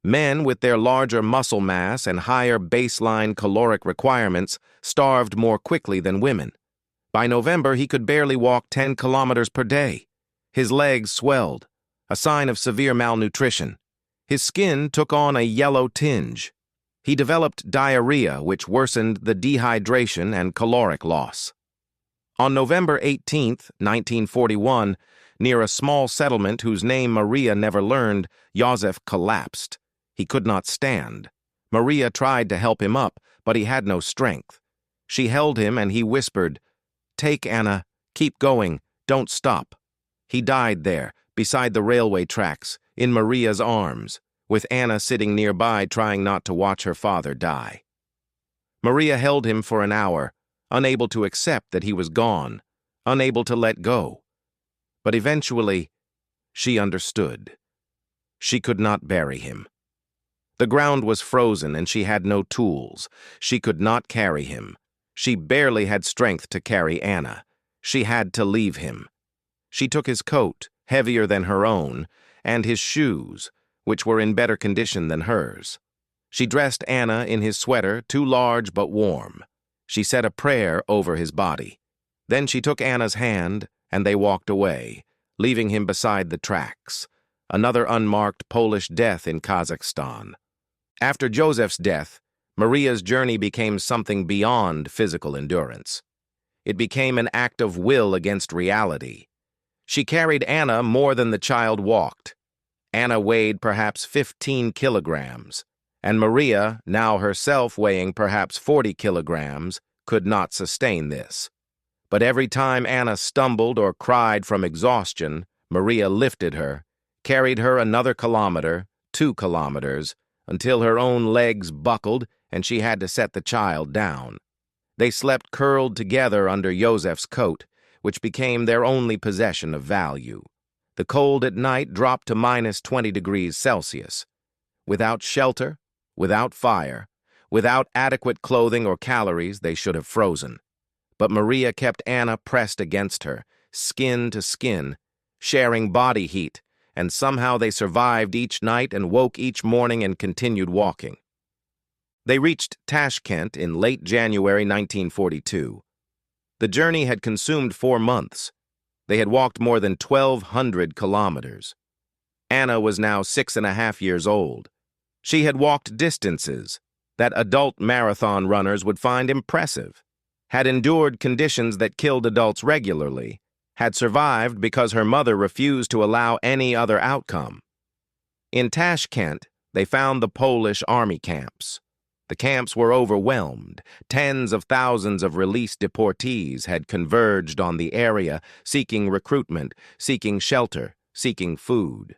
Men with their larger muscle mass and higher baseline caloric requirements starved more quickly than women. By November, he could barely walk 10 kilometers per day. His legs swelled, a sign of severe malnutrition. His skin took on a yellow tinge. He developed diarrhea, which worsened the dehydration and caloric loss. On November 18, 1941, near a small settlement whose name Maria never learned, Joseph collapsed. He could not stand. Maria tried to help him up, but he had no strength. She held him and he whispered, "Take Anna, keep going, don't stop." He died there, beside the railway tracks, in Maria's arms, with Anna sitting nearby trying not to watch her father die. Maria held him for an hour, unable to accept that he was gone, unable to let go. But eventually, she understood. She could not bury him. The ground was frozen and she had no tools. She could not carry him. She barely had strength to carry Anna. She had to leave him. She took his coat, heavier than her own, and his shoes, which were in better condition than hers. She dressed Anna in his sweater, too large but warm. She said a prayer over his body. Then she took Anna's hand, and they walked away, leaving him beside the tracks, another unmarked Polish death in Kazakhstan. After Joseph's death, Maria's journey became something beyond physical endurance. It became an act of will against reality. She carried Anna more than the child walked. Anna weighed perhaps 15 kilograms, and Maria, now herself weighing perhaps 40 kilograms, could not sustain this. But every time Anna stumbled or cried from exhaustion, Maria lifted her, carried her another kilometer, 2 kilometers, until her own legs buckled and she had to set the child down. They slept curled together under Joseph's coat, which became their only possession of value. The cold at night dropped to minus 20 degrees Celsius. Without shelter, without fire, without adequate clothing or calories, they should have frozen. But Maria kept Anna pressed against her, skin to skin, sharing body heat, and somehow they survived each night and woke each morning and continued walking. They reached Tashkent in late January 1942. The journey had consumed 4 months. They had walked more than 1,200 kilometers. Anna was now 6.5 years old. She had walked distances that adult marathon runners would find impressive, had endured conditions that killed adults regularly, had survived because her mother refused to allow any other outcome. In Tashkent, they found the Polish army camps. The camps were overwhelmed. Tens of thousands of released deportees had converged on the area, seeking recruitment, seeking shelter, seeking food.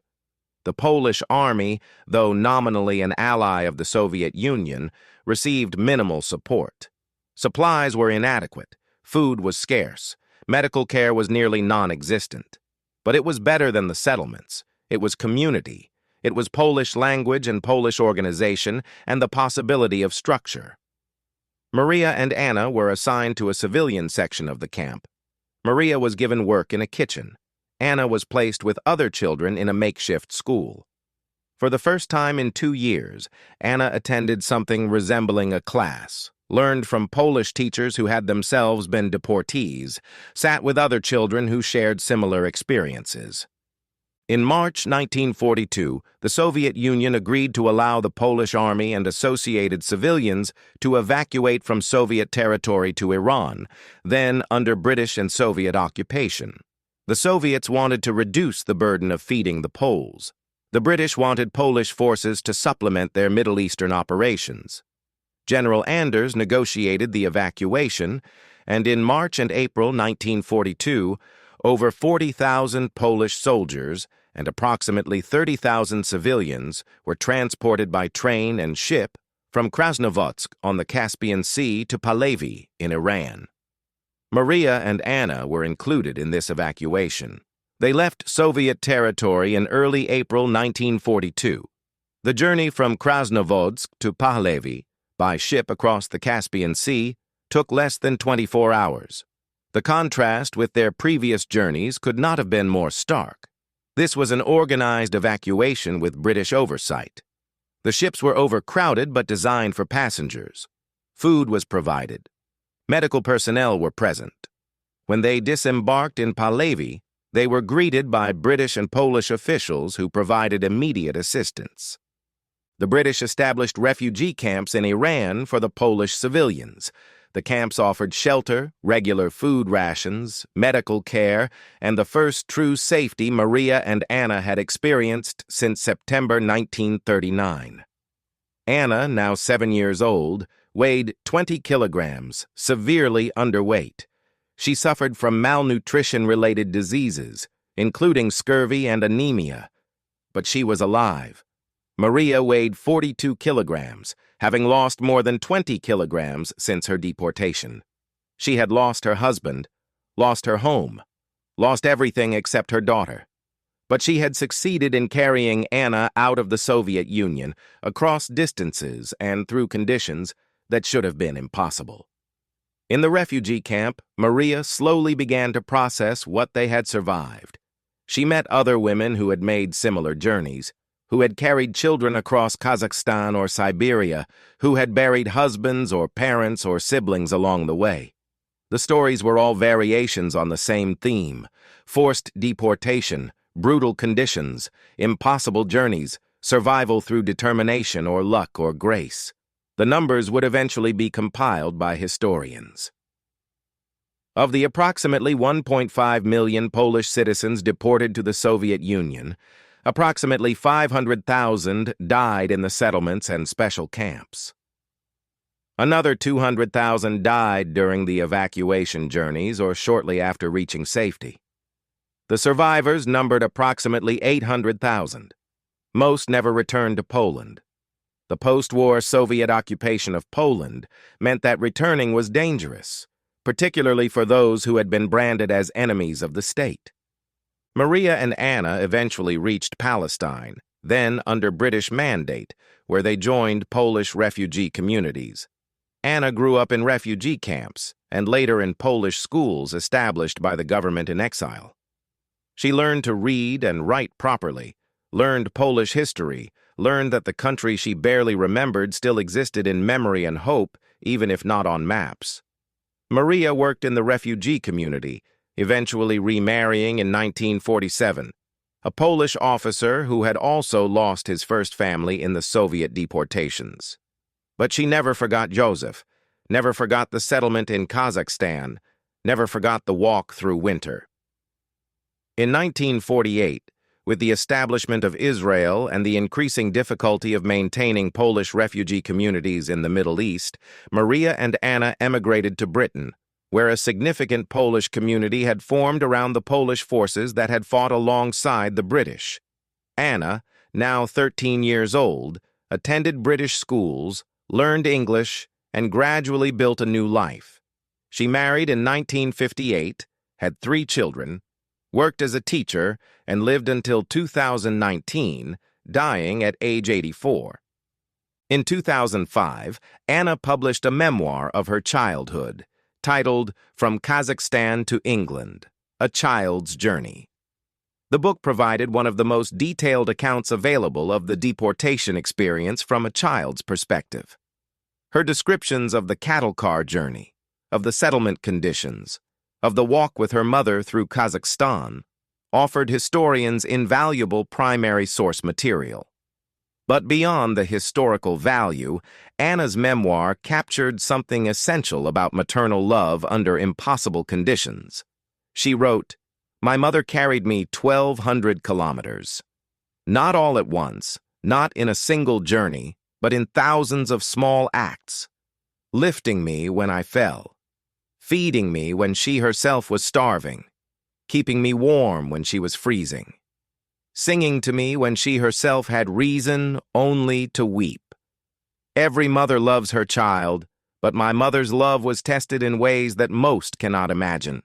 The Polish army, though nominally an ally of the Soviet Union, received minimal support. Supplies were inadequate, food was scarce, medical care was nearly non-existent. But it was better than the settlements. It was community. It was Polish language and Polish organization and the possibility of structure. Maria and Anna were assigned to a civilian section of the camp. Maria was given work in a kitchen. Anna was placed with other children in a makeshift school. For the first time in 2 years, Anna attended something resembling a class, learned from Polish teachers who had themselves been deportees, sat with other children who shared similar experiences. In March 1942, the Soviet Union agreed to allow the Polish army and associated civilians to evacuate from Soviet territory to Iran, then under British and Soviet occupation. The Soviets wanted to reduce the burden of feeding the Poles. The British wanted Polish forces to supplement their Middle Eastern operations. General Anders negotiated the evacuation, and in March and April 1942, over 40,000 Polish soldiers and approximately 30,000 civilians were transported by train and ship from Krasnovodsk on the Caspian Sea to Pahlavi in Iran. Maria and Anna were included in this evacuation. They left Soviet territory in early April 1942. The journey from Krasnovodsk to Pahlavi by ship across the Caspian Sea took less than 24 hours. The contrast with their previous journeys could not have been more stark. This was an organized evacuation with British oversight. The ships were overcrowded but designed for passengers. Food was provided. Medical personnel were present. When they disembarked in Pahlavi, they were greeted by British and Polish officials who provided immediate assistance. The British established refugee camps in Iran for the Polish civilians. The camps offered shelter, regular food rations, medical care, and the first true safety Maria and Anna had experienced since September 1939. Anna, now 7 years old, weighed 20 kilograms, severely underweight. She suffered from malnutrition-related diseases, including scurvy and anemia. But she was alive. Maria weighed 42 kilograms, having lost more than 20 kilograms since her deportation. She had lost her husband, lost her home, lost everything except her daughter. But she had succeeded in carrying Anna out of the Soviet Union, across distances and through conditions that should have been impossible. In the refugee camp, Maria slowly began to process what they had survived. She met other women who had made similar journeys, who had carried children across Kazakhstan or Siberia, who had buried husbands or parents or siblings along the way. The stories were all variations on the same theme: forced deportation, brutal conditions, impossible journeys, survival through determination or luck or grace. The numbers would eventually be compiled by historians. Of the approximately 1.5 million Polish citizens deported to the Soviet Union, approximately 500,000 died in the settlements and special camps. Another 200,000 died during the evacuation journeys or shortly after reaching safety. The survivors numbered approximately 800,000. Most never returned to Poland. The post-war Soviet occupation of Poland meant that returning was dangerous, particularly for those who had been branded as enemies of the state. Maria and Anna eventually reached Palestine, then under British mandate, where they joined Polish refugee communities. Anna grew up in refugee camps and later in Polish schools established by the government in exile. She learned to read and write properly, learned Polish history, learned that the country she barely remembered still existed in memory and hope, even if not on maps. Maria worked in the refugee community, eventually remarrying in 1947, a Polish officer who had also lost his first family in the Soviet deportations. But she never forgot Joseph, never forgot the settlement in Kazakhstan, never forgot the walk through winter. In 1948, with the establishment of Israel and the increasing difficulty of maintaining Polish refugee communities in the Middle East, Maria and Anna emigrated to Britain, where a significant Polish community had formed around the Polish forces that had fought alongside the British. Anna, now 13 years old, attended British schools, learned English, and gradually built a new life. She married in 1958, had 3 children, worked as a teacher, and lived until 2019, dying at age 84. In 2005, Anna published a memoir of her childhood, titled From Kazakhstan to England, A Child's Journey. The book provided one of the most detailed accounts available of the deportation experience from a child's perspective. Her descriptions of the cattle car journey, of the settlement conditions, of the walk with her mother through Kazakhstan, offered historians invaluable primary source material. But beyond the historical value, Anna's memoir captured something essential about maternal love under impossible conditions. She wrote, My mother carried me 1,200 kilometers. Not all at once, not in a single journey, but in thousands of small acts. Lifting me when I fell. Feeding me when she herself was starving. Keeping me warm when she was freezing. Singing to me when she herself had reason only to weep. Every mother loves her child, but my mother's love was tested in ways that most cannot imagine.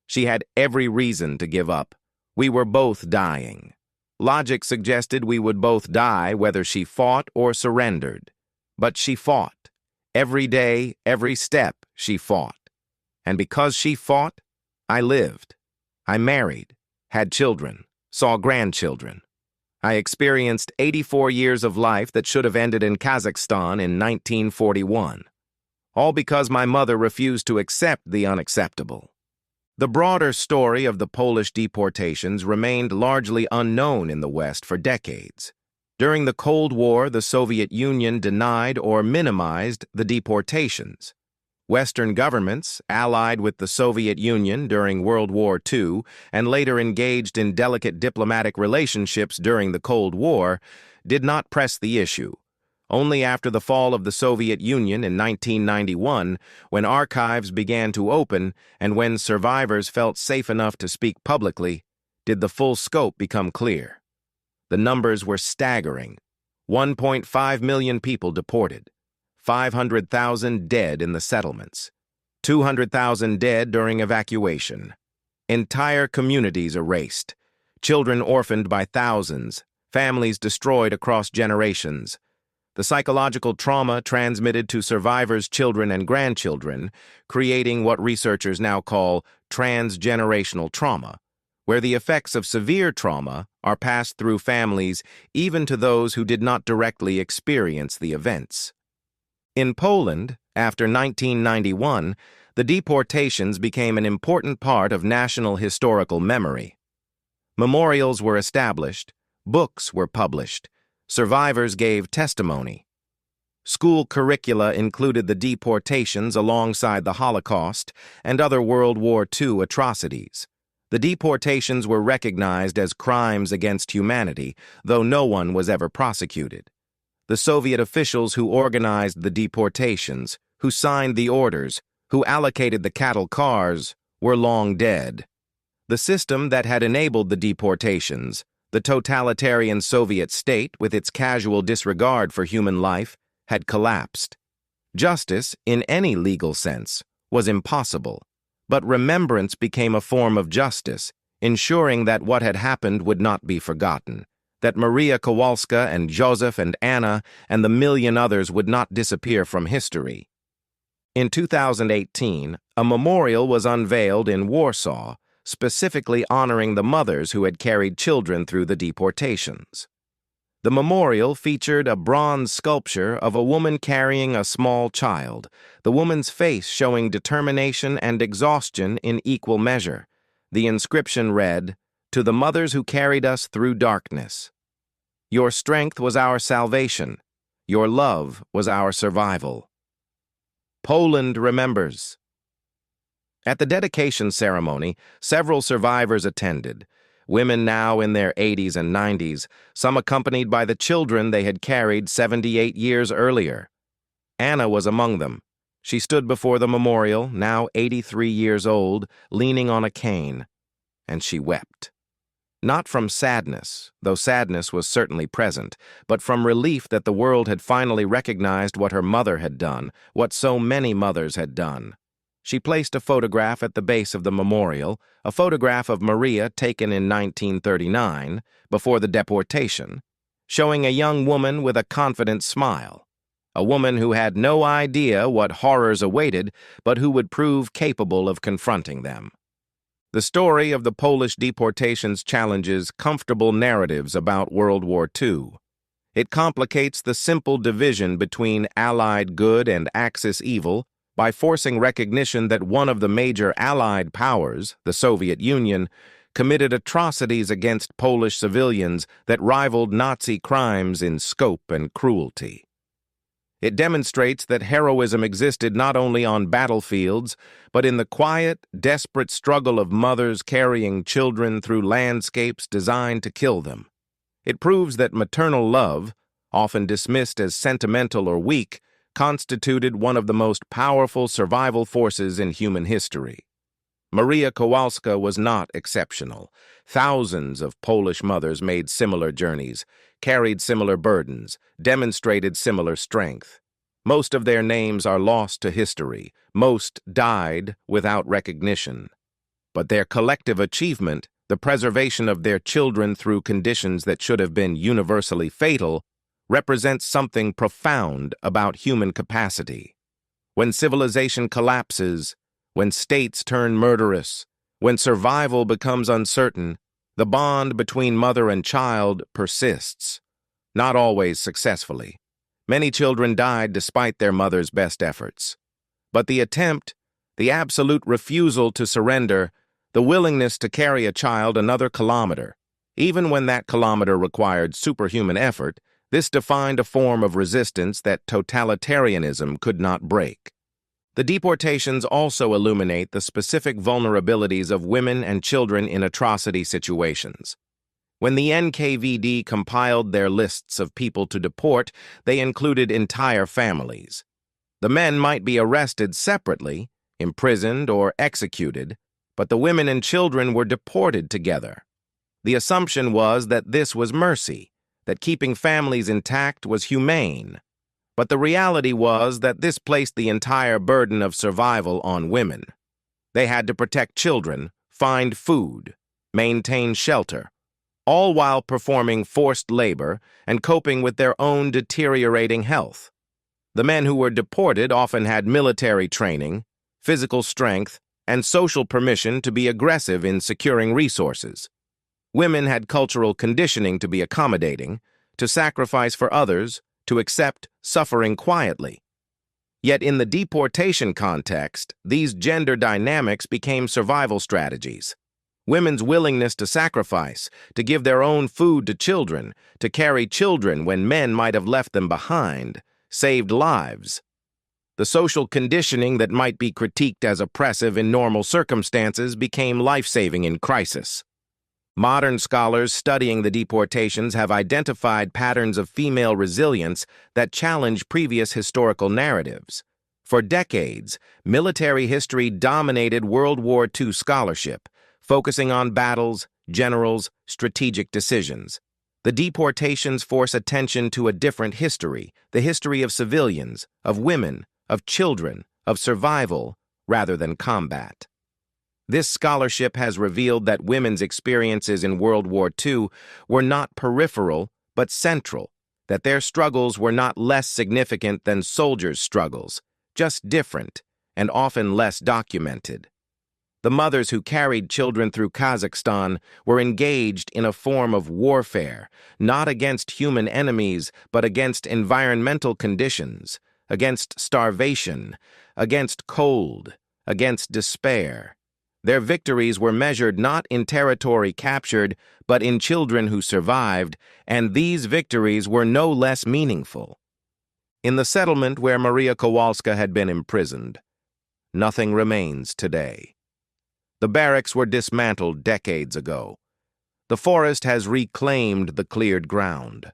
She had every reason to give up. We were both dying. Logic suggested we would both die whether she fought or surrendered. But she fought. Every day, every step, she fought. And because she fought, I lived. I married, had children, saw grandchildren. I experienced 84 years of life that should have ended in Kazakhstan in 1941. All because my mother refused to accept the unacceptable. The broader story of the Polish deportations remained largely unknown in the West for decades. During the Cold War, the Soviet Union denied or minimized the deportations. Western governments, allied with the Soviet Union during World War II and later engaged in delicate diplomatic relationships during the Cold War, did not press the issue. Only after the fall of the Soviet Union in 1991, when archives began to open and when survivors felt safe enough to speak publicly, did the full scope become clear. The numbers were staggering. 1.5 million people deported, 500,000 dead in the settlements, 200,000 dead during evacuation, entire communities erased, children orphaned by thousands, families destroyed across generations. The psychological trauma transmitted to survivors' children and grandchildren, creating what researchers now call transgenerational trauma, where the effects of severe trauma are passed through families even to those who did not directly experience the events. In Poland, after 1991, the deportations became an important part of national historical memory. Memorials were established, books were published, survivors gave testimony. School curricula included the deportations alongside the Holocaust and other World War II atrocities. The deportations were recognized as crimes against humanity, though no one was ever prosecuted. The Soviet officials who organized the deportations, who signed the orders, who allocated the cattle cars, were long dead. The system that had enabled the deportations, the totalitarian Soviet state with its casual disregard for human life, had collapsed. Justice, in any legal sense, was impossible, but remembrance became a form of justice, ensuring that what had happened would not be forgotten, that Maria Kowalska and Joseph and Anna and the million others would not disappear from history. In 2018, a memorial was unveiled in Warsaw, specifically honoring the mothers who had carried children through the deportations. The memorial featured a bronze sculpture of a woman carrying a small child, the woman's face showing determination and exhaustion in equal measure. The inscription read, "To the mothers who carried us through darkness. Your strength was our salvation. Your love was our survival." Poland remembers. At the dedication ceremony, several survivors attended, women now in their 80s and 90s, some accompanied by the children they had carried 78 years earlier. Anna was among them. She stood before the memorial, now 83 years old, leaning on a cane, and she wept. Not from sadness, though sadness was certainly present, but from relief that the world had finally recognized what her mother had done, what so many mothers had done. She placed a photograph at the base of the memorial, a photograph of Maria taken in 1939, before the deportation, showing a young woman with a confident smile, a woman who had no idea what horrors awaited, but who would prove capable of confronting them. The story of the Polish deportations challenges comfortable narratives about World War II. It complicates the simple division between Allied good and Axis evil by forcing recognition that one of the major Allied powers, the Soviet Union, committed atrocities against Polish civilians that rivaled Nazi crimes in scope and cruelty. It demonstrates that heroism existed not only on battlefields, but in the quiet, desperate struggle of mothers carrying children through landscapes designed to kill them. It proves that maternal love, often dismissed as sentimental or weak, constituted one of the most powerful survival forces in human history. Maria Kowalska was not exceptional. Thousands of Polish mothers made similar journeys, carried similar burdens, demonstrated similar strength. Most of their names are lost to history. Most died without recognition. But their collective achievement, the preservation of their children through conditions that should have been universally fatal, represents something profound about human capacity. When civilization collapses, when states turn murderous, when survival becomes uncertain, the bond between mother and child persists, not always successfully. Many children died despite their mother's best efforts. But the attempt, the absolute refusal to surrender, the willingness to carry a child another kilometer, even when that kilometer required superhuman effort, this defined a form of resistance that totalitarianism could not break. The deportations also illuminate the specific vulnerabilities of women and children in atrocity situations. When the NKVD compiled their lists of people to deport, they included entire families. The men might be arrested separately, imprisoned, or executed, but the women and children were deported together. The assumption was that this was mercy, that keeping families intact was humane. But the reality was that this placed the entire burden of survival on women. They had to protect children, find food, maintain shelter, all while performing forced labor and coping with their own deteriorating health. The men who were deported often had military training, physical strength, and social permission to be aggressive in securing resources. Women had cultural conditioning to be accommodating, to sacrifice for others, to accept suffering quietly. Yet in the deportation context, these gender dynamics became survival strategies. Women's willingness to sacrifice, to give their own food to children, to carry children when men might have left them behind, saved lives. The social conditioning that might be critiqued as oppressive in normal circumstances became life-saving in crisis. Modern scholars studying the deportations have identified patterns of female resilience that challenge previous historical narratives. For decades, military history dominated World War II scholarship, focusing on battles, generals, strategic decisions. The deportations force attention to a different history, the history of civilians, of women, of children, of survival, rather than combat. This scholarship has revealed that women's experiences in World War II were not peripheral, but central, that their struggles were not less significant than soldiers' struggles, just different, and often less documented. The mothers who carried children through Kazakhstan were engaged in a form of warfare, not against human enemies, but against environmental conditions, against starvation, against cold, against despair. Their victories were measured not in territory captured, but in children who survived, and these victories were no less meaningful. In the settlement where Maria Kowalska had been imprisoned, nothing remains today. The barracks were dismantled decades ago. The forest has reclaimed the cleared ground.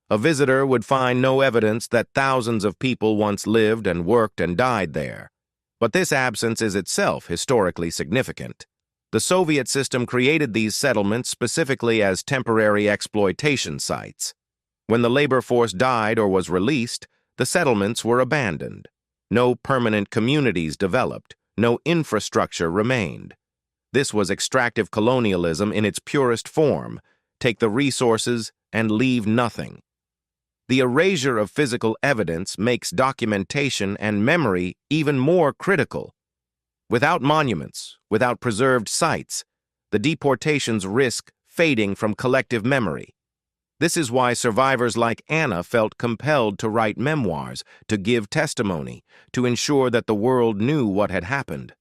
A visitor would find no evidence that thousands of people once lived and worked and died there. But this absence is itself historically significant. The Soviet system created these settlements specifically as temporary exploitation sites. When the labor force died or was released, the settlements were abandoned. No permanent communities developed, no infrastructure remained. This was extractive colonialism in its purest form: take the resources and leave nothing. The erasure of physical evidence makes documentation and memory even more critical. Without monuments, without preserved sites, the deportations risk fading from collective memory. This is why survivors like Anna felt compelled to write memoirs, to give testimony, to ensure that the world knew what had happened.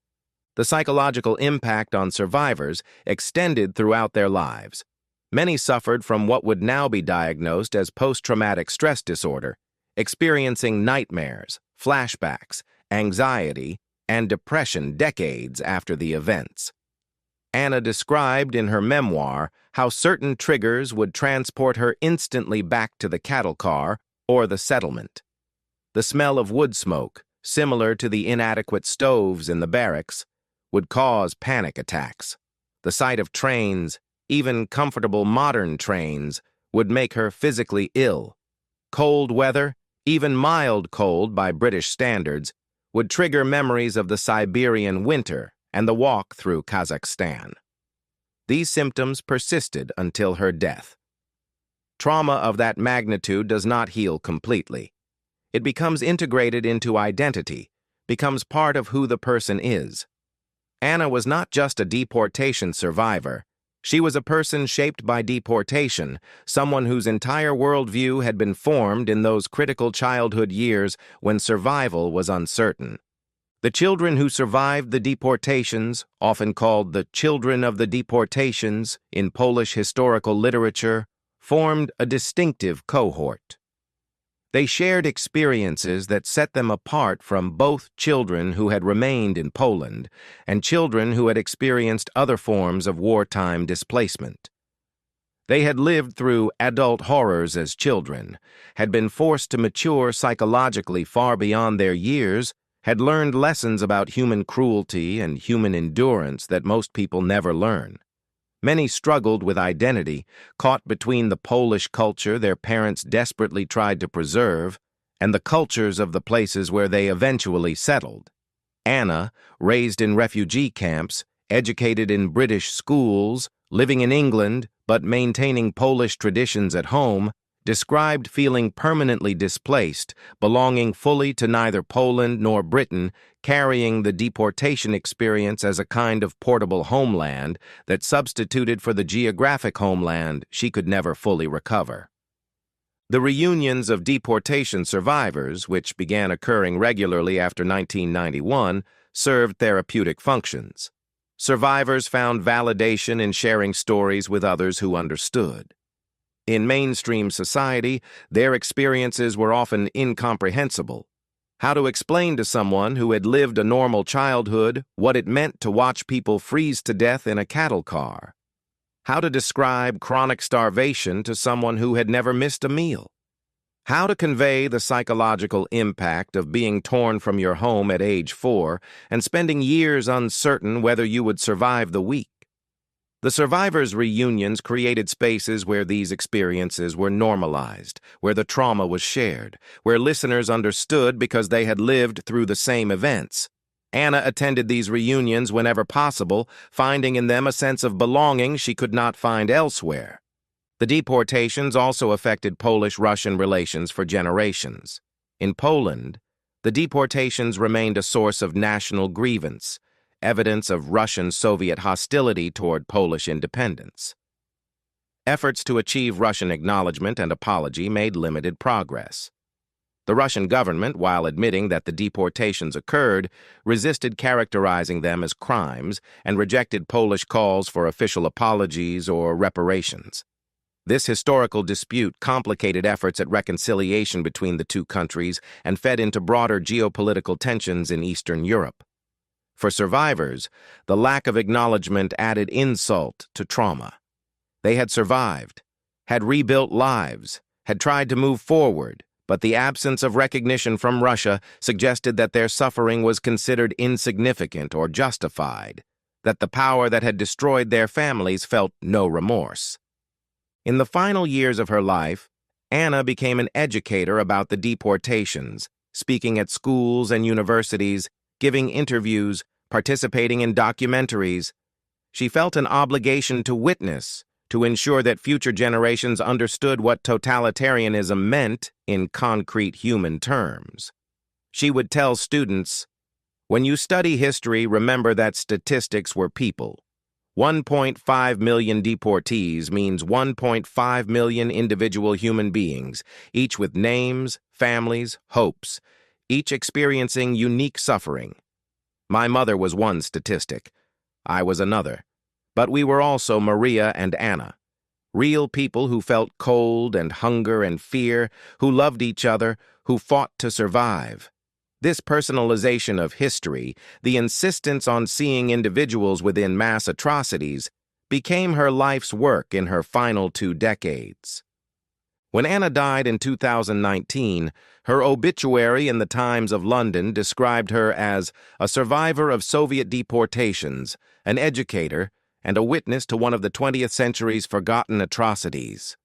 The psychological impact on survivors extended throughout their lives. Many suffered from what would now be diagnosed as post-traumatic stress disorder, experiencing nightmares, flashbacks, anxiety, and depression decades after the events. Anna described in her memoir how certain triggers would transport her instantly back to the cattle car or the settlement. The smell of wood smoke, similar to the inadequate stoves in the barracks, would cause panic attacks. The sight of trains, even comfortable modern trains, would make her physically ill. Cold weather, even mild cold by British standards, would trigger memories of the Siberian winter and the walk through Kazakhstan. These symptoms persisted until her death. Trauma of that magnitude does not heal completely. It becomes integrated into identity, becomes part of who the person is. Anna was not just a deportation survivor. She was a person shaped by deportation, someone whose entire worldview had been formed in those critical childhood years when survival was uncertain. The children who survived the deportations, often called the children of the deportations in Polish historical literature, formed a distinctive cohort. They shared experiences that set them apart from both children who had remained in Poland and children who had experienced other forms of wartime displacement. They had lived through adult horrors as children, had been forced to mature psychologically far beyond their years, had learned lessons about human cruelty and human endurance that most people never learn. Many struggled with identity, caught between the Polish culture their parents desperately tried to preserve and the cultures of the places where they eventually settled. Anna, raised in refugee camps, educated in British schools, living in England but maintaining Polish traditions at home, described feeling permanently displaced, belonging fully to neither Poland nor Britain, carrying the deportation experience as a kind of portable homeland that substituted for the geographic homeland she could never fully recover. The reunions of deportation survivors, which began occurring regularly after 1991, served therapeutic functions. Survivors found validation in sharing stories with others who understood. In mainstream society, their experiences were often incomprehensible. How to explain to someone who had lived a normal childhood what it meant to watch people freeze to death in a cattle car? How to describe chronic starvation to someone who had never missed a meal? How to convey the psychological impact of being torn from your home at age 4 and spending years uncertain whether you would survive the week? The survivors' reunions created spaces where these experiences were normalized, where the trauma was shared, where listeners understood because they had lived through the same events. Anna attended these reunions whenever possible, finding in them a sense of belonging she could not find elsewhere. The deportations also affected Polish-Russian relations for generations. In Poland, the deportations remained a source of national grievance, evidence of Russian-Soviet hostility toward Polish independence. Efforts to achieve Russian acknowledgement and apology made limited progress. The Russian government, while admitting that the deportations occurred, resisted characterizing them as crimes and rejected Polish calls for official apologies or reparations. This historical dispute complicated efforts at reconciliation between the two countries and fed into broader geopolitical tensions in Eastern Europe. For survivors, the lack of acknowledgement added insult to trauma. They had survived, had rebuilt lives, had tried to move forward, but the absence of recognition from Russia suggested that their suffering was considered insignificant or justified, that the power that had destroyed their families felt no remorse. In the final years of her life, Anna became an educator about the deportations, speaking at schools and universities, giving interviews, participating in documentaries. She felt an obligation to witness, to ensure that future generations understood what totalitarianism meant in concrete human terms. She would tell students, "When you study history, remember that statistics were people. 1.5 million deportees means 1.5 million individual human beings, each with names, families, hopes, each experiencing unique suffering. My mother was one statistic. I was another. But we were also Maria and Anna, real people who felt cold and hunger and fear, who loved each other, who fought to survive. This personalization of history, the insistence on seeing individuals within mass atrocities, became her life's work in her final 2 decades. When Anna died in 2019, her obituary in the Times of London described her as a survivor of Soviet deportations, an educator, and a witness to one of the 20th century's forgotten atrocities.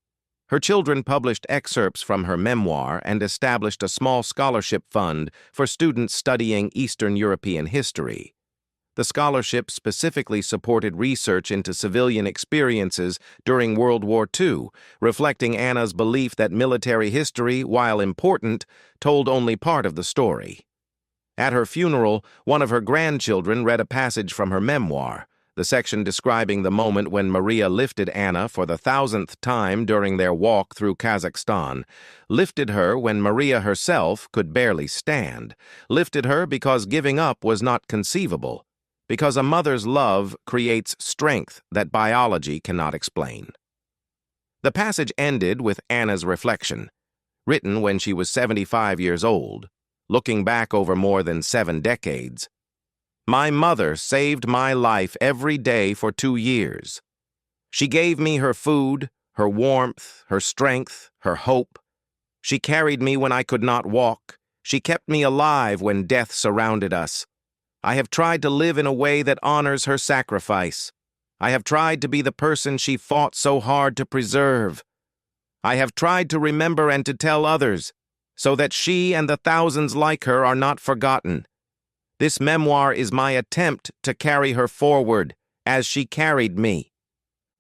Her children published excerpts from her memoir and established a small scholarship fund for students studying Eastern European history. The scholarship specifically supported research into civilian experiences during World War II, reflecting Anna's belief that military history, while important, told only part of the story. At her funeral, one of her grandchildren read a passage from her memoir, the section describing the moment when Maria lifted Anna for the 1,000th time during their walk through Kazakhstan, lifted her when Maria herself could barely stand, lifted her because giving up was not conceivable, because a mother's love creates strength that biology cannot explain. The passage ended with Anna's reflection, written when she was 75 years old, looking back over more than 7 decades. My mother saved my life every day for 2 years. She gave me her food, her warmth, her strength, her hope. She carried me when I could not walk. She kept me alive when death surrounded us. I have tried to live in a way that honors her sacrifice. I have tried to be the person she fought so hard to preserve. I have tried to remember and to tell others, so that she and the thousands like her are not forgotten. This memoir is my attempt to carry her forward, as she carried me.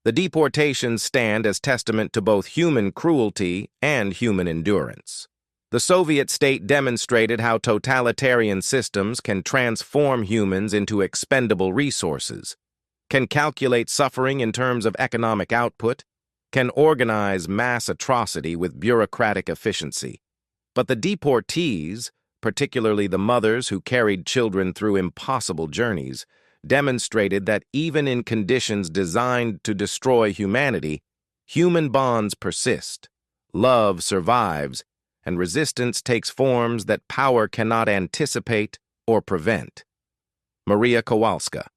The deportations stand as testament to both human cruelty and human endurance. The Soviet state demonstrated how totalitarian systems can transform humans into expendable resources, can calculate suffering in terms of economic output, can organize mass atrocity with bureaucratic efficiency. But the deportees, particularly the mothers who carried children through impossible journeys, demonstrated that even in conditions designed to destroy humanity, human bonds persist, love survives, and resistance takes forms that power cannot anticipate or prevent. Maria Kowalska.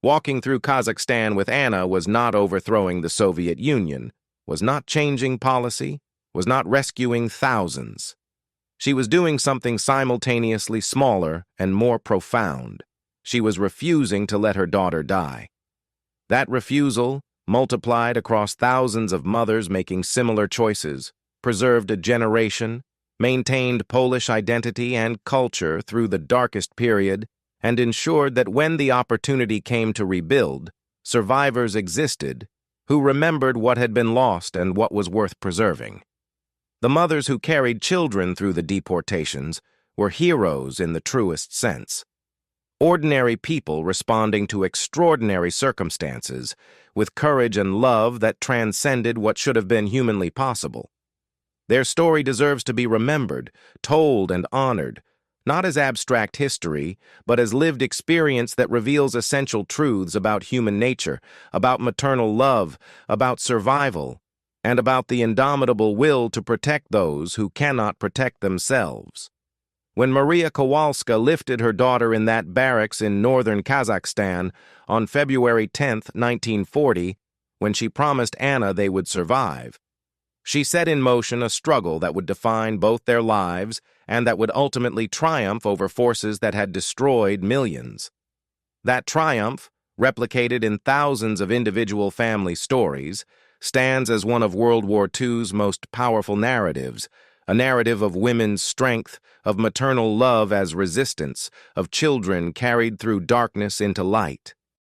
Walking through Kazakhstan with Anna was not overthrowing the Soviet Union, was not changing policy, was not rescuing thousands. She was doing something simultaneously smaller and more profound. She was refusing to let her daughter die. That refusal, multiplied across thousands of mothers making similar choices, preserved a generation, maintained Polish identity and culture through the darkest period, and ensured that when the opportunity came to rebuild, survivors existed who remembered what had been lost and what was worth preserving. The mothers who carried children through the deportations were heroes in the truest sense. Ordinary people responding to extraordinary circumstances with courage and love that transcended what should have been humanly possible. Their story deserves to be remembered, told, and honored, not as abstract history, but as lived experience that reveals essential truths about human nature, about maternal love, about survival, and about the indomitable will to protect those who cannot protect themselves. When Maria Kowalska lifted her daughter in that barracks in northern Kazakhstan on February 10, 1940, when she promised Anna they would survive, she set in motion a struggle that would define both their lives and that would ultimately triumph over forces that had destroyed millions. That triumph, replicated in thousands of individual family stories, stands as one of World War II's most powerful narratives, a narrative of women's strength, of maternal love as resistance, of children carried through darkness into light.